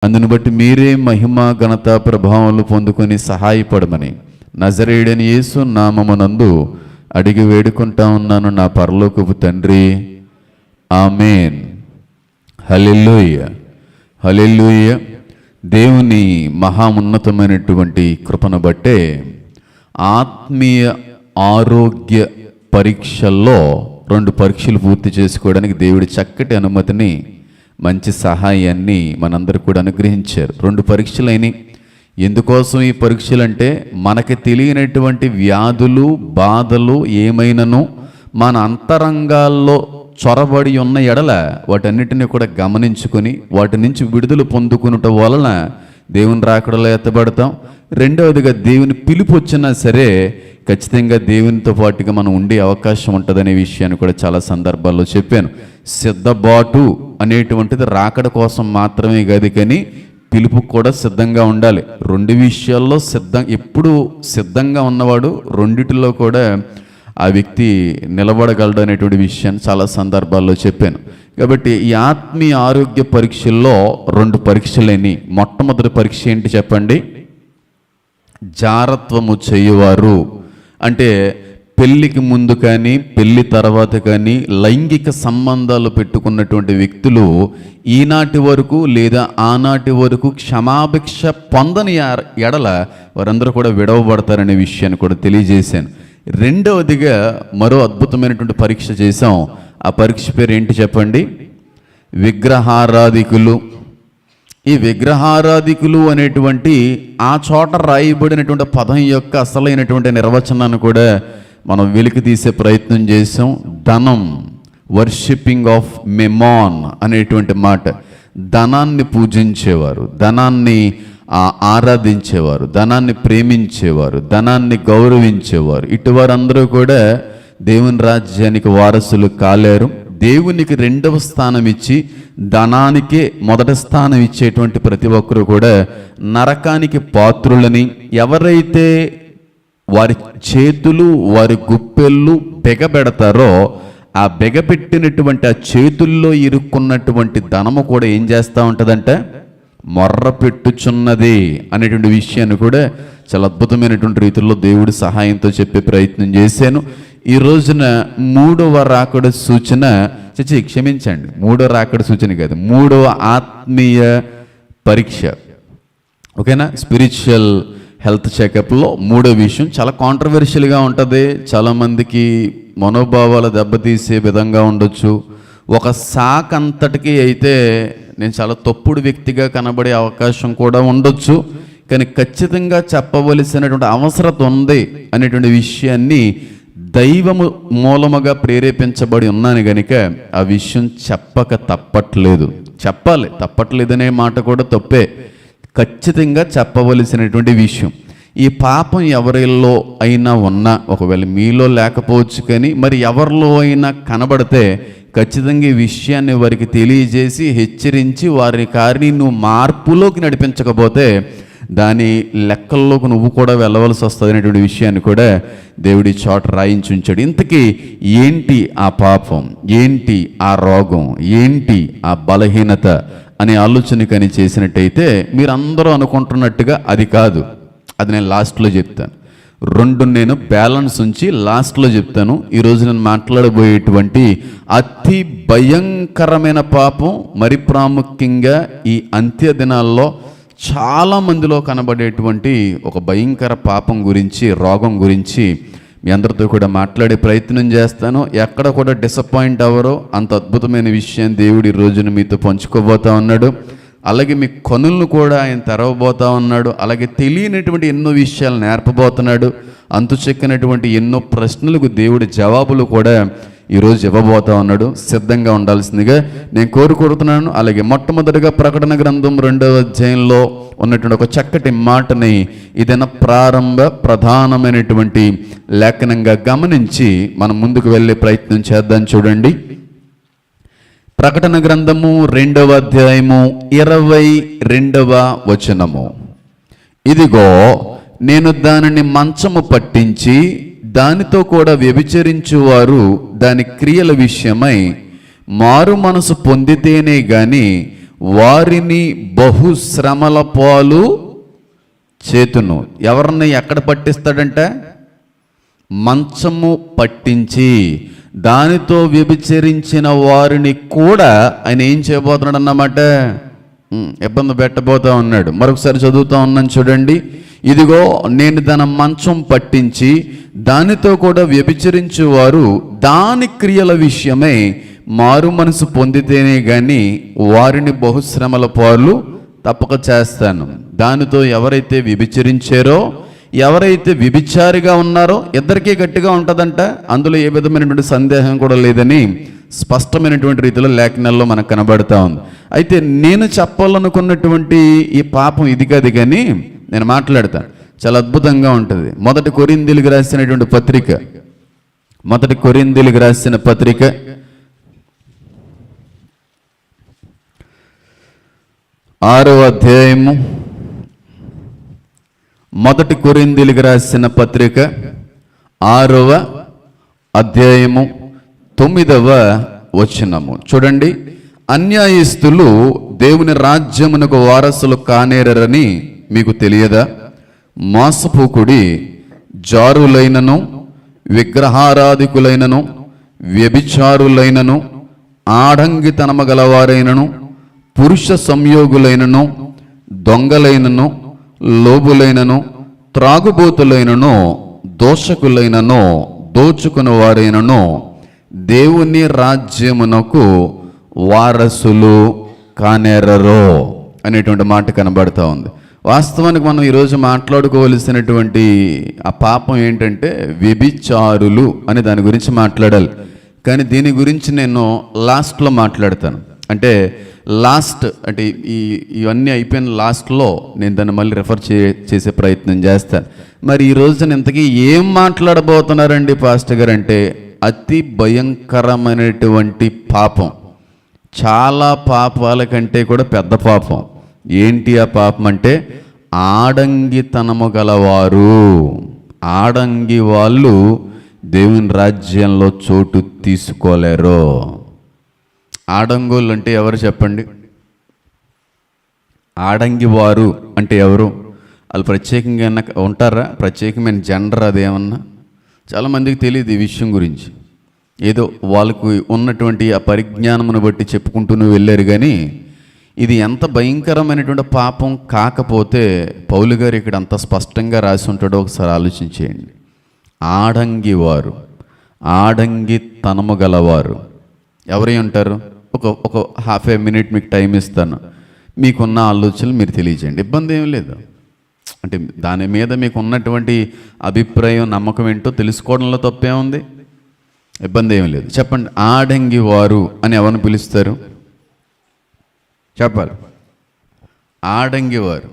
అందును బట్టి మీరే మహిమ ఘనత ప్రభావాలు పొందుకొని సహాయపడమని నజరేయుడైన యేసు నామమునందు అడిగి వేడుకుంటా ఉన్నాను నా పరలోకపు తండ్రి, ఆమేన్. హల్లెలూయా, హల్లెలూయా. దేవుని మహామున్నతమైనటువంటి కృపను బట్టే ఆత్మీయ ఆరోగ్య పరీక్షల్లో 2 పరీక్షలు పూర్తి చేసుకోవడానికి దేవుడి చక్కటి అనుమతిని, మంచి సహాయాన్ని మనందరికి కూడా అనుగ్రహించారు. 2 పరీక్షలైనవి. ఎందుకోసం ఈ పరీక్షలు అంటే, మనకి తెలియనటువంటి వ్యాధులు బాధలు ఏమైనాను మన అంతరంగాల్లో చొరబడి ఉన్న ఎడల వాటన్నిటిని కూడా గమనించుకొని వాటి నుంచి విడుదల పొందుకునుట వలన దేవుని రాకడలో ఎత్తబడతాం. రెండవదిగా దేవుని పిలుపు వచ్చినా సరే ఖచ్చితంగా దేవునితో పాటుగా మనం ఉండే అవకాశం ఉంటుందనే విషయాన్ని కూడా చాలా సందర్భాల్లో చెప్పాను. సిద్ధబాటు అనేటువంటిది రాకడ కోసం మాత్రమే కాదు, కానీ పిలుపు కూడా సిద్ధంగా ఉండాలి. 2 విషయాల్లో ఎప్పుడు సిద్ధంగా ఉన్నవాడు రెండిటిలో కూడా ఆ వ్యక్తి నిలబడగలడు అనేటువంటి విషయాన్ని చాలా సందర్భాల్లో చెప్పాను. కాబట్టి ఈ ఆత్మీయ ఆరోగ్య పరీక్షల్లో 2 పరీక్షలేని. మొట్టమొదటి పరీక్ష ఏంటి చెప్పండి? జారత్వము చేయువారు అంటే పెళ్ళికి ముందు కానీ పెళ్ళి తర్వాత కానీ లైంగిక సంబంధాలు పెట్టుకున్నటువంటి వ్యక్తులు ఈనాటి వరకు లేదా ఆనాటి వరకు క్షమాభిక్ష పొందని ఎడల వారందరూ కూడా విడవబడతారనే విషయాన్ని కూడా తెలియజేశాను. రెండవదిగా మరో అద్భుతమైనటువంటి పరీక్ష చేశాం. ఆ పరీక్ష పేరు ఏంటి చెప్పండి? విగ్రహారాధికులు. ఈ విగ్రహారాధికులు అనేటువంటి ఆ చోట రాయబడినటువంటి పదం యొక్క అసలైనటువంటి నిర్వచనాన్ని కూడా మనం వెలికి తీసే ప్రయత్నం చేసాం. ధనం, వర్షిపింగ్ ఆఫ్ మెమాన్ అనేటువంటి మాట. ధనాన్ని పూజించేవారు, ధనాన్ని ఆరాధించేవారు, ధనాన్ని ప్రేమించేవారు, ధనాన్ని గౌరవించేవారు, ఇటువారందరూ కూడా దేవుని రాజ్యానికి వారసులు కాలేరు. దేవునికి 2వ స్థానం ఇచ్చి ధనానికే మొదటి స్థానం ఇచ్చేటువంటి ప్రతి ఒక్కరు కూడా నరకానికి పాత్రులని. ఎవరైతే వారి చేతులు వారి గుప్పెళ్ళు బెగబెడతారో ఆ బెగపెట్టినటువంటి ఆ చేతుల్లో ఇరుక్కున్నటువంటి ధనము కూడా ఏం చేస్తూ ఉంటుందంటే మొర్ర పెట్టుచున్నది అనేటువంటి విషయాన్ని కూడా చాలా అద్భుతమైనటువంటి రీతిలో దేవుడి సహాయంతో చెప్పే ప్రయత్నం చేశాను. ఈ రోజున 3వ రాకడ సూచన, క్షమించండి, 3వ రాకడ సూచన కాదు, 3వ ఆత్మీయ పరీక్ష. ఓకేనా? స్పిరిచువల్ హెల్త్ చెకప్లో 3వ విషయం చాలా కాంట్రవర్షియల్గా ఉంటుంది. చాలామందికి మనోభావాలు దెబ్బతీసే విధంగా ఉండొచ్చు. ఒక శాఖ అంతటికి అయితే నేను చాలా తప్పుడు వ్యక్తిగా కనబడే అవకాశం కూడా ఉండొచ్చు. కానీ ఖచ్చితంగా చెప్పవలసినటువంటి అవసరం ఉంది అనేటువంటి విషయాన్ని దైవము మూలముగా ప్రేరేపించబడి ఉన్నాను కనుక ఆ విషయం చెప్పక తప్పట్లేదు. చెప్పాలి, తప్పట్లేదనే మాట కూడా తప్పే. ఖచ్చితంగా చెప్పవలసినటువంటి విషయం. ఈ పాపం ఎవరిలో అయినా ఉన్నా, ఒకవేళ మీలో లేకపోవచ్చు కానీ మరి ఎవరిలో అయినా కనబడితే ఖచ్చితంగా ఈ విషయాన్ని వారికి తెలియజేసి హెచ్చరించి వారి కారిని నువ్వు మార్పులోకి నడిపించకపోతే దాని లెక్కల్లోకి నువ్వు కూడా వెళ్ళవలసి వస్తుంది అనేటువంటి విషయాన్ని కూడా దేవుడి చోట రాయించి ఉంచాడు. ఇంతకీ ఏంటి ఆ పాపం, ఏంటి ఆ రోగం, ఏంటి ఆ బలహీనత అనే ఆలోచన కానీ చేసినట్టయితే మీరందరూ అనుకుంటున్నట్టుగా అది కాదు. అది నేను లాస్ట్లో చెప్తాను. 2 నేను బ్యాలెన్స్ ఉంచి లాస్ట్లో చెప్తాను. ఈరోజు నేను మాట్లాడబోయేటువంటి అతి భయంకరమైన పాపం, మరి ప్రాముఖ్యంగా ఈ అంత్య దినాల్లో చాలామందిలో కనబడేటువంటి ఒక భయంకర పాపం గురించి, రోగం గురించి మీ అందరితో కూడా మాట్లాడే ప్రయత్నం చేస్తాను. ఎక్కడ కూడా డిసప్పాయింట్ అవ్వరో అంత అద్భుతమైన విషయం దేవుడు ఈ రోజున మీతో పంచుకోబోతా ఉన్నాడు. అలాగే మీ కనులను కూడా ఆయన తెరవబోతా ఉన్నాడు. అలాగే తెలియనటువంటి ఎన్నో విషయాలు నేర్పబోతున్నాడు. అంతు చెక్కినటువంటి ఎన్నో ప్రశ్నలకు దేవుడి జవాబులు కూడా ఈరోజు ఇవ్వబోతా ఉన్నాడు. సిద్ధంగా ఉండాల్సిందిగా నేను కోరుకుంటున్నాను. అలాగే మొట్టమొదటిగా ప్రకటన గ్రంథం 2వ అధ్యాయంలో ఉన్నటువంటి ఒక చక్కటి మాటని ఇదైనా ప్రారంభ ప్రధానమైనటువంటి లేఖనంగా గమనించి మనం ముందుకు వెళ్ళే ప్రయత్నం చేద్దాం. చూడండి, ప్రకటన గ్రంథము 2వ అధ్యాయము 22వ వచనము. ఇదిగో నేను దానిని మంచము పట్టించి దానితో కూడా వ్యభిచరించువారు దాని క్రియల విషయమై మారు మనసు పొందితేనే గాని వారిని బహుశ్రమల పాలు చేతును. ఎవరిని ఎక్కడ పట్టిస్తాడంటే మంచము పట్టించి దానితో వ్యభిచరించిన వారిని కూడా ఆయన ఏం చేయబోతున్నాడు అన్నమాట, ఇబ్బంది పెట్టబోతా ఉన్నాడు. మరొకసారి చదువుతా ఉన్నాను చూడండి. ఇదిగో నేను తన మంచం పట్టించి దానితో కూడా వ్యభిచరించేవారు దాని క్రియల విషయమై మారు మనసు పొందితేనే గాని వారిని బహుశ్రమల పాలు తప్పక చేస్తాను. దానితో ఎవరైతే వ్యభిచరించారో, ఎవరైతే వ్యభిచారిగా ఉన్నారో ఇద్దరికీ గట్టిగా ఉంటుందంట. అందులో ఏ విధమైనటువంటి సందేహం కూడా లేదని స్పష్టమైనటువంటి రీతిలో లేఖనాల్లో మనకు కనబడతా ఉంది. అయితే నేను చెప్పాలనుకున్నటువంటి ఈ పాపం ఇది కాదు, కానీ నేను మాట్లాడతాను. చాలా అద్భుతంగా ఉంటుంది. మొదటి కొరింథీయులకు రాసినటువంటి పత్రిక, మొదటి కొరింథీయులకు రాసిన పత్రిక 6వ అధ్యాయము, మొదటి కొరింథీయులకు రాసిన పత్రిక 6వ అధ్యాయము 9వ వచనము చూడండి. అన్యాయస్తులు దేవుని రాజ్యమునకు వారసులు కానేరని మీకు తెలియదా? మోసపోకుడి, జారులైనను విగ్రహారాధికులైనను వ్యభిచారులైనను ఆడంగితనము గలవారైనను పురుష సంయోగులైనను దొంగలైనను లోబులైనను త్రాగుబోతులైనను దోషకులైనను దోచుకుని వారైనను దేవుని రాజ్యమునకు వారసులు కానేరరో అనేటువంటి మాట కనబడతా ఉంది. వాస్తవానికి మనం ఈరోజు మాట్లాడుకోవలసినటువంటి ఆ పాపం ఏంటంటే వ్యభిచారులు అని దాని గురించి మాట్లాడాలి. కానీ దీని గురించి నేను లాస్ట్లో మాట్లాడతాను. అంటే ఇవన్నీ అయిపోయిన లాస్ట్లో నేను దాన్ని మళ్ళీ రెఫర్ చేసే ప్రయత్నం చేస్తాను. మరి ఈ రోజున ఇంతకీ ఏం మాట్లాడబోతున్నారండి పాస్టర్ గారు అంటే అతి భయంకరమైనటువంటి పాపం, చాలా పాపాల కంటే కూడా పెద్ద పాపం. ఏంటి ఆ పాపం అంటే ఆడంగితనము గలవారు. ఆడంగి వాళ్ళు దేవుని రాజ్యంలో చోటు తీసుకోలేరు. ఆడంగోళ్ళు అంటే ఎవరు చెప్పండి? ఆడంగి వారు అంటే ఎవరు? వాళ్ళు ప్రత్యేకంగా ఉంటారా? ప్రత్యేకమైన జెండర్ అదేమన్నా? చాలామందికి తెలియదు ఈ విషయం గురించి. ఏదో వాళ్ళకు ఉన్నటువంటి ఆ పరిజ్ఞానమును బట్టి చెప్పుకుంటూనే వెళ్ళారు. కానీ ఇది ఎంత భయంకరమైనటువంటి పాపం కాకపోతే పౌలు గారు ఇక్కడ అంత స్పష్టంగా రాసి ఉంటాడో ఒకసారి ఆలోచించేయండి. ఆడంగి వారు, ఆడంగి తనము గలవారు ఎవరై ఉంటారు? ఒక హాఫ్ ఏ మినిట్ మీకు టైం ఇస్తాను. మీకున్న ఆలోచనలు మీరు తెలియజేయండి, ఇబ్బంది ఏం లేదు. అంటే దాని మీద మీకు ఉన్నటువంటి అభిప్రాయం, నమ్మకం ఏంటో తెలుసుకోవడంలో తప్పే ఉంది, ఇబ్బంది ఏం లేదు. చెప్పండి, ఆడంగి వారు అని ఎవరిని పిలుస్తారు? చెప్పాలి. ఆడంగి వారు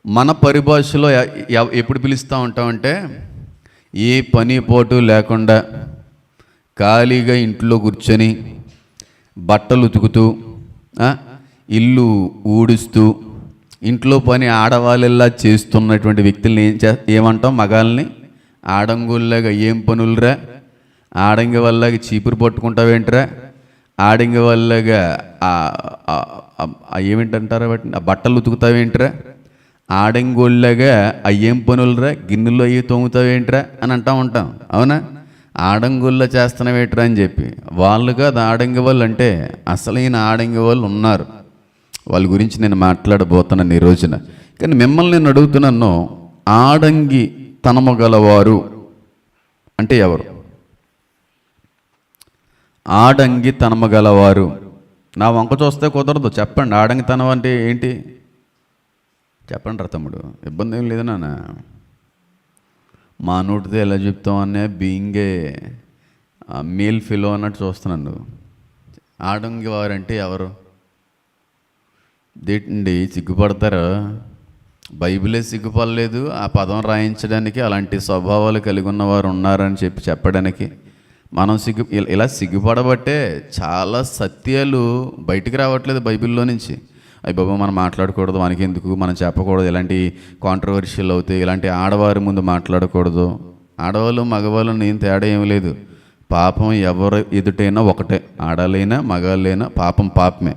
మన పరిభాషలో ఎప్పుడు పిలుస్తూ ఉంటామంటే ఏ పని పోటు లేకుండా ఖాళీగా ఇంట్లో కూర్చొని బట్టలు ఉతుకుతూ ఇల్లు ఊడుస్తూ ఇంట్లో పని ఆడవాళ్ళలా చేస్తున్నటువంటి వ్యక్తుల్ని ఏమంటాం? మగాల్ని ఆడంగుల్లాగా ఏం పనులరా, ఆడంగి వల్లగా చీపురు పట్టుకుంటావేంట్రా, ఆడంగి వల్లగా ఏమిటంటారా వాటిని, ఆ బట్టలు ఉతుకుతావేంట్రా, ఆడంగోళ్ళగా ఏం పనులరా, గిన్నెలు అవి తోముతావేంట్రా అని అంటూ ఉంటాం. అవునా? ఆడంగుల్లో చేస్తున్నావేట్రా అని చెప్పి. వాళ్ళు కాదు ఆడంగి వాళ్ళు. అంటే అసలైన ఆడంగి వాళ్ళు ఉన్నారు. వాళ్ళ గురించి నేను మాట్లాడబోతున్నాను ఈ రోజున. కానీ మిమ్మల్ని నేను అడుగుతున్నాను, ఆడంగి తనము గలవారు అంటే ఎవరు? ఆడంగి తనము గలవారు. నా వంక చూస్తే కుదరదు. చెప్పండి, ఆడంగితనం అంటే ఏంటి? చెప్పండి రా తమ్ముడు, ఇబ్బంది ఏం లేదు నాన్న. మా నోటితో ఎలా చెప్తామనే బీయింగే మేల్ ఫిలో అన్నట్టు చూస్తున్నాను. ఆడంగి వారంటే ఎవరు? దేండి సిగ్గుపడతారు? బైబిలే సిగ్గుపడలేదు ఆ పదం రాయించడానికి. అలాంటి స్వభావాలు కలిగి ఉన్నవారు ఉన్నారని చెప్పడానికి మనం ఇలా సిగ్గుపడబట్టే చాలా సత్యాలు బయటికి రావట్లేదు బైబిల్లో నుంచి. అయ్యి బాబా మనం మాట్లాడకూడదు, మనకి ఎందుకు, మనం చెప్పకూడదు, ఇలాంటి కాంట్రవర్షియల్ అవుతాయి, ఇలాంటి ఆడవారి ముందు మాట్లాడకూడదు. ఆడవాళ్ళు మగవాళ్ళు నేను తేడా ఏమి లేదు. పాపం ఎవరు ఎదుటైనా ఒకటే, ఆడాలైనా మగాళ్ళైనా పాపం పాపమే.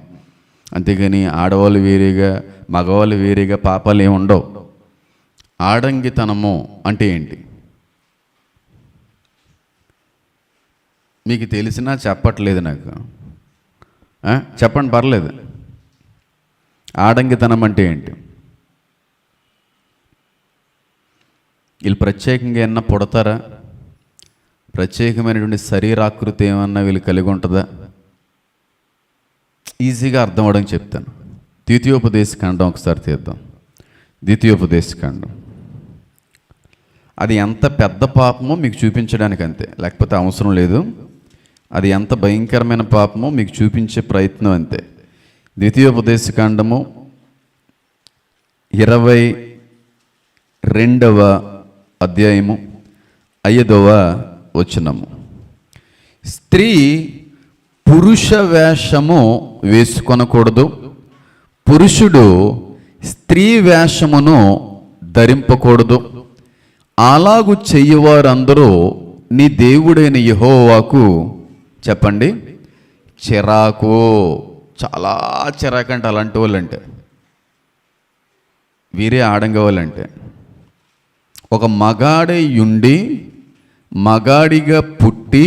అంతేగాని ఆడవాళ్ళు వేరేగా మగవాళ్ళు వేరేగా పాపాలు ఏమి ఉండవు. ఆడంగితనము అంటే ఏంటి మీకు తెలిసినా చెప్పట్లేదు నాకు, చెప్పండి పర్లేదు. ఆడంగితనం అంటే ఏంటి? వీళ్ళు ప్రత్యేకంగా ఏమన్నా పుడతారా? ప్రత్యేకమైనటువంటి శరీరాకృతి ఏమన్నా వీళ్ళు కలిగి ఉంటుందా? ఈజీగా అర్థం అవడం చెప్తాను. ద్వితీయోపదేశకాండం ఒకసారి తీద్దాం. ద్వితీయోపదేశకాండం అది ఎంత పెద్ద పాపమో మీకు చూపించడానికి అంతే, లేకపోతే అవసరం లేదు. అది ఎంత భయంకరమైన పాపమో మీకు చూపించే ప్రయత్నం అంతే. ద్వితీయోపదేశకాండము 22వ అధ్యాయము 5వ వచనము. స్త్రీ పురుష వేషము వేసుకొనకూడదు, పురుషుడు స్త్రీ వేషమును ధరింపకూడదు. అలాగు చెయ్యవారందరూ నీ దేవుడైన యెహోవాకు చెప్పండి చిరాకు. చాలా చిరాకంటే అలాంటి వాళ్ళంటే, వీరే ఆడంగ వాళ్ళంటే. ఒక మగాడై ఉండి మగాడిగా పుట్టి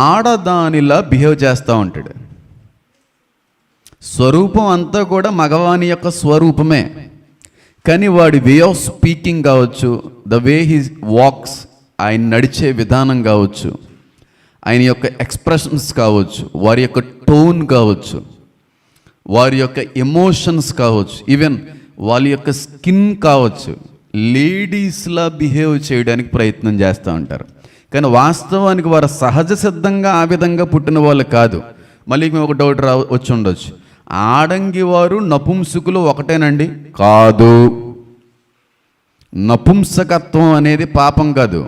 ఆడదానిలా బిహేవ్ చేస్తూ ఉంటాడు. స్వరూపం అంతా కూడా మగవాని యొక్క స్వరూపమే, కానీ వాడి వే ఆఫ్ స్పీకింగ్ కావచ్చు, ద వే హీ వాక్స్, ఆయన నడిచే విధానం కావచ్చు, ఆయన యొక్క ఎక్స్ప్రెషన్స్ కావచ్చు, వారి యొక్క టోన్ కావచ్చు, వారి యొక్క ఎమోషన్స్ కావచ్చు, ఈవెన్ వాళ్ళ యొక్క స్కిన్ కావచ్చు, లేడీస్లా బిహేవ్ చేయడానికి ప్రయత్నం చేస్తూ ఉంటారు. కానీ వాస్తవానికి వారు సహజ సిద్ధంగా ఆ విధంగా పుట్టిన వాళ్ళు కాదు. మళ్ళీ మేము ఒక డౌట్ వచ్చి ఉండొచ్చు, ఆడంగి వారు నపుంసకులు ఒకటేనండి? కాదు. నపుంసకత్వం అనేది పాపం కాదు,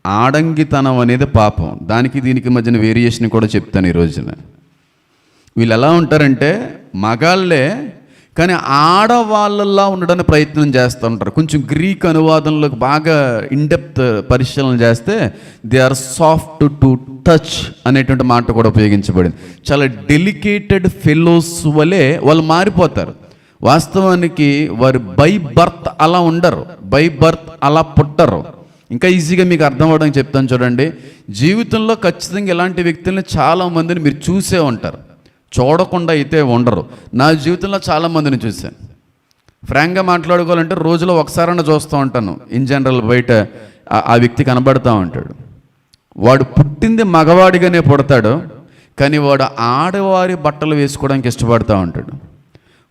ఆడంగితనం అనేది పాపం. దానికి దీనికి మధ్యన వేరియేషన్ కూడా చెప్తాను ఈ రోజున. వీళ్ళు ఎలా ఉంటారంటే మగాళ్ళే, కానీ ఆడవాళ్ళలా ఉండడానికి ప్రయత్నం చేస్తూ ఉంటారు. కొంచెం గ్రీక్ అనువాదంలోకి బాగా ఇన్డెప్త్ పరిశీలన చేస్తే they are soft to touch అనేటువంటి మాట కూడా ఉపయోగించబడింది. చాలా డెలికేటెడ్ ఫెలోస్ వలె వాళ్ళు మారిపోతారు. వాస్తవానికి వారు బై బర్త్ అలా ఉండరు, బై బర్త్ అలా పుట్టరు. ఇంకా ఈజీగా మీకు అర్థం అవ్వడానికి చెప్తాను చూడండి. జీవితంలో ఖచ్చితంగా ఇలాంటి వ్యక్తుల్ని చాలామందిని మీరు చూసే ఉంటారు, చూడకుండా అయితే ఉండరు. నా జీవితంలో చాలామందిని చూశాను. ఫ్రాంక్గా మాట్లాడుకోవాలంటే రోజులో ఒకసారైనా చూస్తూ ఉంటాను. ఇన్ జనరల్ బయట ఆ వ్యక్తి కనబడుతూ ఉంటాడు. వాడు పుట్టింది మగవాడిగానే పుడతాడు, కానీ వాడు ఆడవారి బట్టలు వేసుకోవడానికి ఇష్టపడుతూ ఉంటాడు.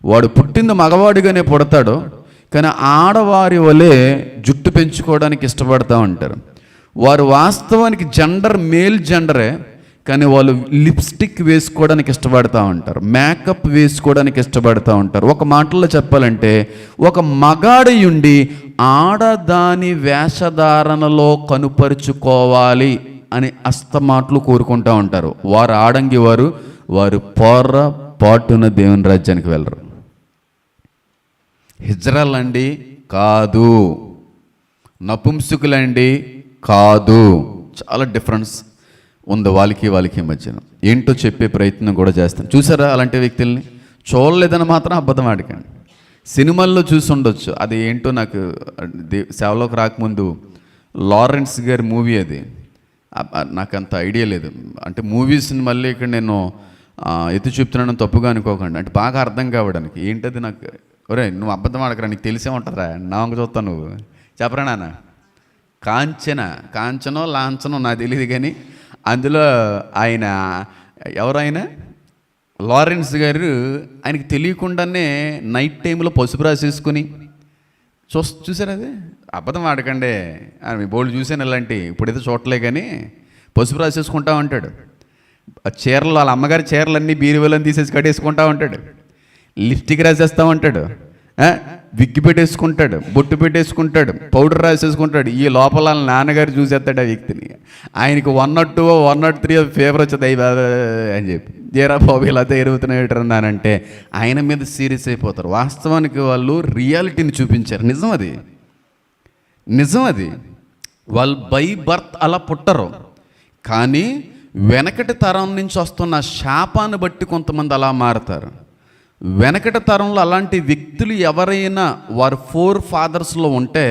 వాడు పుట్టింది మగవాడిగానే పుడతాడు, కానీ ఆడవారి వలె జుట్టు పెంచుకోవడానికి ఇష్టపడుతూ ఉంటారు. వారు వాస్తవానికి జెండర్ మేల్ జెండరే, కానీ వాళ్ళు లిప్స్టిక్ వేసుకోవడానికి ఇష్టపడుతూ ఉంటారు, మేకప్ వేసుకోవడానికి ఇష్టపడుతూ ఉంటారు. ఒక మాటలో చెప్పాలంటే ఒక మగాడి ఉండి ఆడదాని వేషధారణలో కనుపరుచుకోవాలి అని అస్తమాట్లు కోరుకుంటూ ఉంటారు. వారు ఆడంగి వారు పొరపాటున దేవుని రాజ్యానికి వెళ్ళరు. హిజ్రాల్ అండి కాదు, నపుంసకులండి కాదు. చాలా డిఫరెన్స్ ఉంది వాళ్ళకి మధ్యన. ఏంటో చెప్పే ప్రయత్నం కూడా చేస్తాను. చూసారా అలాంటి వ్యక్తుల్ని? చూడలేదని మాత్రం అబద్ధం ఆడకండి. సినిమాల్లో చూసి ఉండొచ్చు, అది ఏంటో నాకు సేవలోకి రాకముందు లారెన్స్ గారి మూవీ అది, నాకు అంత ఐడియా లేదు. అంటే మూవీస్ని మళ్ళీ ఇక్కడ నేను ఎత్తి చూపుతున్నాను, తప్పుగా అనుకోకండి. అంటే బాగా అర్థం కావడానికి ఏంటది నాకు, ఒరే నువ్వు అబద్ధం ఆడకరా, నీకు తెలిసే ఉంటుందిరా, నా వంక చూస్తావు నువ్వు, చెప్పరా నాన్న. కాంచనో లాంఛనో నాకు తెలియదు, కానీ అందులో ఆయన ఎవరైనా లారెన్స్ గారు ఆయనకి తెలియకుండానే నైట్ టైంలో పసుపు రాసేసుకుని చూసారు. అది అబద్ధం ఆడకండి, మీ బోల్డ్ చూసాను ఇలాంటి, ఇప్పుడైతే చూడలే, కానీ పసుపు రాసేసుకుంటా ఉంటాడు. చీరలు వాళ్ళ అమ్మగారి చీరలన్నీ బీరువాలని తీసేసి కట్టేసుకుంటా ఉంటాడు. లిప్స్టిక్ రాసేస్తూ ఉంటాడు, విగ్గి పెట్టేసుకుంటాడు, బొట్టు పెట్టేసుకుంటాడు, పౌడర్ రాసేసుకుంటాడు. ఈ లోపల వాళ్ళ నాన్నగారు చూసేస్తాడు ఆ వ్యక్తిని. ఆయనకి 102 103 ఫీవర్ వచ్చేది అని చెప్పి, జేరా బాబు ఇలా ఎరుగుతున్నానంటే ఆయన మీద సీరియస్ అయిపోతారు. వాస్తవానికి వాళ్ళు రియాలిటీని చూపించారు. నిజం అది. వాళ్ళు బై బర్త్ అలా పుట్టరు, కానీ వెనకటి తరం నుంచి వస్తున్న శాపాన్ని బట్టి కొంతమంది అలా మారుతారు. వెనకట తరంలో అలాంటి వ్యక్తులు ఎవరైనా వారి ఫోర్ ఫాదర్స్లో ఉంటే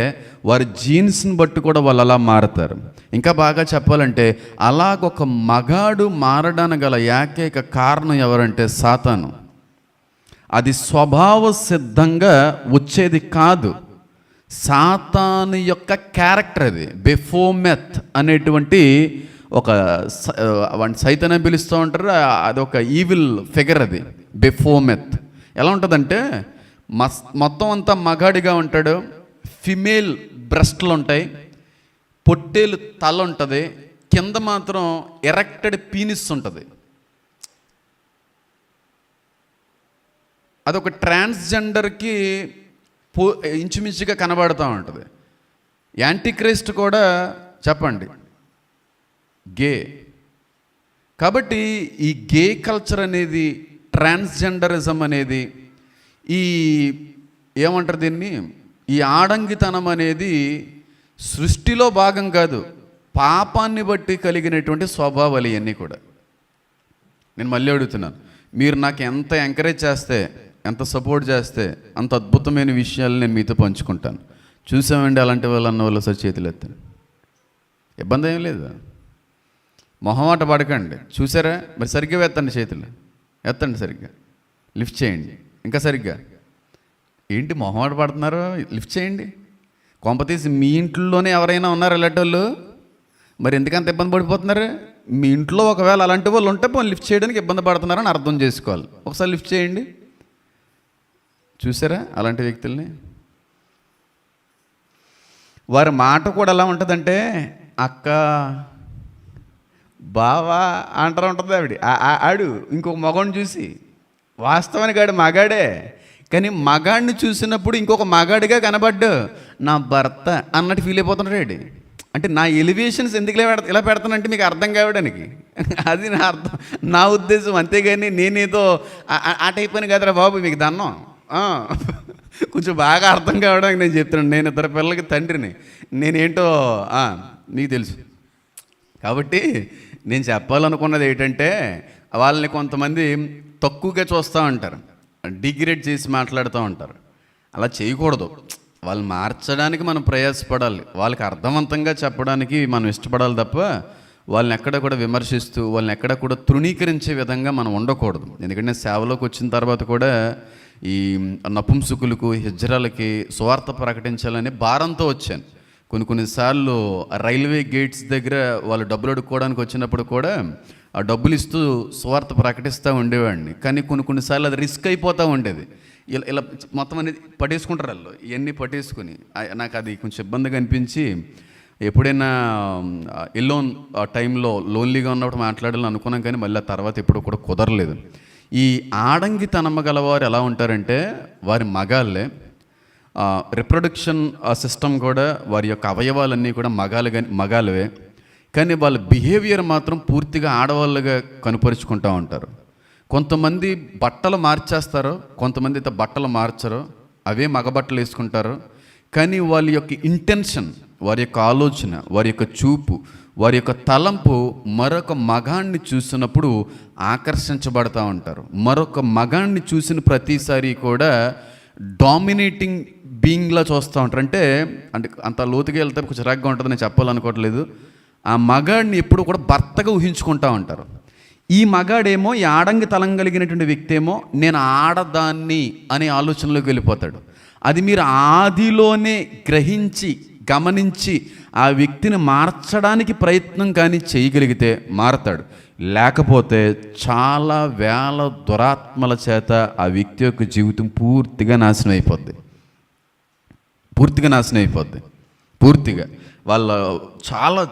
వారి జీన్స్ని బట్టి కూడా వాళ్ళు అలా మారుతారు. ఇంకా బాగా చెప్పాలంటే అలాగొక మగాడు మారడానికి గల ఏకైక కారణం ఎవరంటే సాతాను. అది స్వభావ సిద్ధంగా వచ్చేది కాదు, సాతాను యొక్క క్యారెక్టర్. అది బెఫోమెత్ అనేటువంటి ఒక సైతాన్ని పిలుస్తూ ఉంటారు, అదొక ఈవిల్ ఫిగర్. అది బెఫోమెత్ ఎలా ఉంటుందంటే మొత్తం అంతా మగాడిగా ఉంటాడు, ఫిమేల్ బ్రెస్ట్లు ఉంటాయి, పొట్టేలు తల ఉంటుంది, కింద మాత్రం ఎరెక్టెడ్ పీనిస్ ఉంటుంది. అదొక ట్రాన్స్జెండర్కి ఇంచుమించుగా కనబడుతూ ఉంటుంది. యాంటీక్రైస్ట్ కూడా చెప్పండి గే. కాబట్టి ఈ గే కల్చర్ అనేది, ట్రాన్స్జెండరిజం అనేది, ఈ ఏమంటారు దీన్ని, ఈ ఆడంగితనం అనేది సృష్టిలో భాగం కాదు, పాపాన్ని బట్టి కలిగినటువంటి స్వభావాలు ఇవన్నీ కూడా. నేను మళ్ళీ అడుగుతున్నాను, మీరు నాకు ఎంత ఎంకరేజ్ చేస్తే, ఎంత సపోర్ట్ చేస్తే అంత అద్భుతమైన విషయాలు నేను మీతో పంచుకుంటాను. చూసామండి అలాంటి వాళ్ళు అన్న వాళ్ళు సార్ చేతులు ఎత్తాను, ఇబ్బంది ఏం లేదు, మొహమాట పడకండి. చూసారా మరి సరిగ్గా ఎత్తండి, చేతులు ఎత్తండి, సరిగ్గా లిఫ్ట్ చేయండి, ఇంకా సరిగ్గా. ఏంటి మొహమాట పడుతున్నారు, లిఫ్ట్ చేయండి. కొంపతీసి మీ ఇంట్లోనే ఎవరైనా ఉన్నారు అలాంటి వాళ్ళు, మరి ఎందుకంత ఇబ్బంది పడిపోతున్నారు? మీ ఇంట్లో ఒకవేళ అలాంటి వాళ్ళు ఉంటే పోనీ లిఫ్ట్ చేయడానికి ఇబ్బంది పడుతున్నారని అర్థం చేసుకోవాలి. ఒకసారి లిఫ్ట్ చేయండి. చూసారా అలాంటి వ్యక్తుల్ని? వారి మాట కూడా ఎలా ఉంటుందంటే అక్క, బావా అంటారు ఉంటుంది ఆవిడ. ఆడు ఇంకొక మగవాడిని చూసి, వాస్తవానికి ఆడు మగాడే, కానీ మగాడిని చూసినప్పుడు ఇంకొక మగాడిగా కనబడ్డు, నా భర్త అన్నట్టు ఫీల్ అయిపోతున్నాడు ఆడు. అంటే నా ఎలివేషన్స్ ఎందుకు ఇలా పెడతానంటే మీకు అర్థం కావడానికి, అది నా అర్థం, నా ఉద్దేశం. అంతేగాని నేనేదో ఆ టైప్ అని కదరా బాబు, మీకు దన్నం, కొంచెం బాగా అర్థం కావడానికి నేను చెప్తున్నాను. నేను ఇద్దరు పిల్లలకి తండ్రిని, నేనేంటో మీకు తెలుసు. కాబట్టి నేను చెప్పాలనుకున్నది ఏంటంటే, వాళ్ళని కొంతమంది తక్కువగా చూస్తూ ఉంటారు, డిగ్రేడ్ చేసి మాట్లాడుతూ ఉంటారు. అలా చేయకూడదు. వాళ్ళు మార్చడానికి మనం ప్రయాసపడాలి, వాళ్ళకి అర్థవంతంగా చెప్పడానికి మనం ఇష్టపడాలి తప్ప వాళ్ళని ఎక్కడ కూడా విమర్శిస్తూ, వాళ్ళని ఎక్కడ కూడా తృణీకరించే విధంగా మనం ఉండకూడదు. ఎందుకంటే సేవలోకి వచ్చిన తర్వాత కూడా ఈ నపుంసకులకు, హిజ్రాలకి సువార్త ప్రకటించాలని భారంతో వచ్చాను. కొన్నిసార్లు రైల్వే గేట్స్ దగ్గర వాళ్ళు డబ్బులు అడుక్కోవడానికి వచ్చినప్పుడు కూడా ఆ డబ్బులు ఇస్తూ సువార్త ప్రకటిస్తూ ఉండేవాడిని. కానీ కొన్నిసార్లు అది రిస్క్ అయిపోతూ ఉండేది. ఇలా మొత్తం అనేది పట్టేసుకుంటారు వాళ్ళు, ఇవన్నీ పట్టేసుకుని. నాకు అది కొంచెం ఇబ్బందిగా అనిపించి, ఎప్పుడైనా ఎల్లోన్ టైంలో లోన్లీగా ఉన్నప్పుడు మాట్లాడాలని అనుకున్నాం, కానీ మళ్ళీ ఆ తర్వాత ఎప్పుడు కూడా కుదరలేదు. ఈ ఆడంగితనమ్మ గలవారు ఎలా ఉంటారంటే వారి మగాళ్ళే. రిప్రొడక్షన్ సిస్టమ్ కూడా, వారి యొక్క అవయవాలన్నీ కూడా మగాళ్ళవే, కానీ వాళ్ళ బిహేవియర్ మాత్రం పూర్తిగా ఆడవాళ్ళుగా కనుపరుచుకుంటూ ఉంటారు. కొంతమంది బట్టలు మార్చేస్తారు, కొంతమంది అయితే బట్టలు మార్చరు, అవే మగ బట్టలు వేసుకుంటారు. కానీ వాళ్ళ యొక్క ఇంటెన్షన్, వారి యొక్క ఆలోచన, వారి యొక్క చూపు, వారి యొక్క తలంపు మరొక మగాన్ని చూసినప్పుడు ఆకర్షించబడతా ఉంటారు. మరొక మగాన్ని చూసిన ప్రతిసారి కూడా డామినేటింగ్ బీయింగ్లా చూస్తూ ఉంటారు. అంటే అంత లోతుగా వెళ్తే కొంచెం చిరాగ్గా ఉంటుంది, నేను చెప్పాలనుకోవట్లేదు. ఆ మగాడిని ఎప్పుడు కూడా భర్తగా ఊహించుకుంటూ ఉంటారు. ఈ మగాడేమో, ఈ ఆడంగి తలం కలిగినటువంటి వ్యక్తి ఏమో నేను ఆడదాన్ని అనే ఆలోచనలోకి వెళ్ళిపోతాడు. అది మీరు ఆదిలోనే గ్రహించి గమనించి ఆ వ్యక్తిని మార్చడానికి ప్రయత్నం కానీ చేయగలిగితే మారతాడు. లేకపోతే చాలా వేల దురాత్మల చేత ఆ వ్యక్తి యొక్క జీవితం పూర్తిగా నాశనం అయిపోద్ది. పూర్తిగా వాళ్ళ చాలా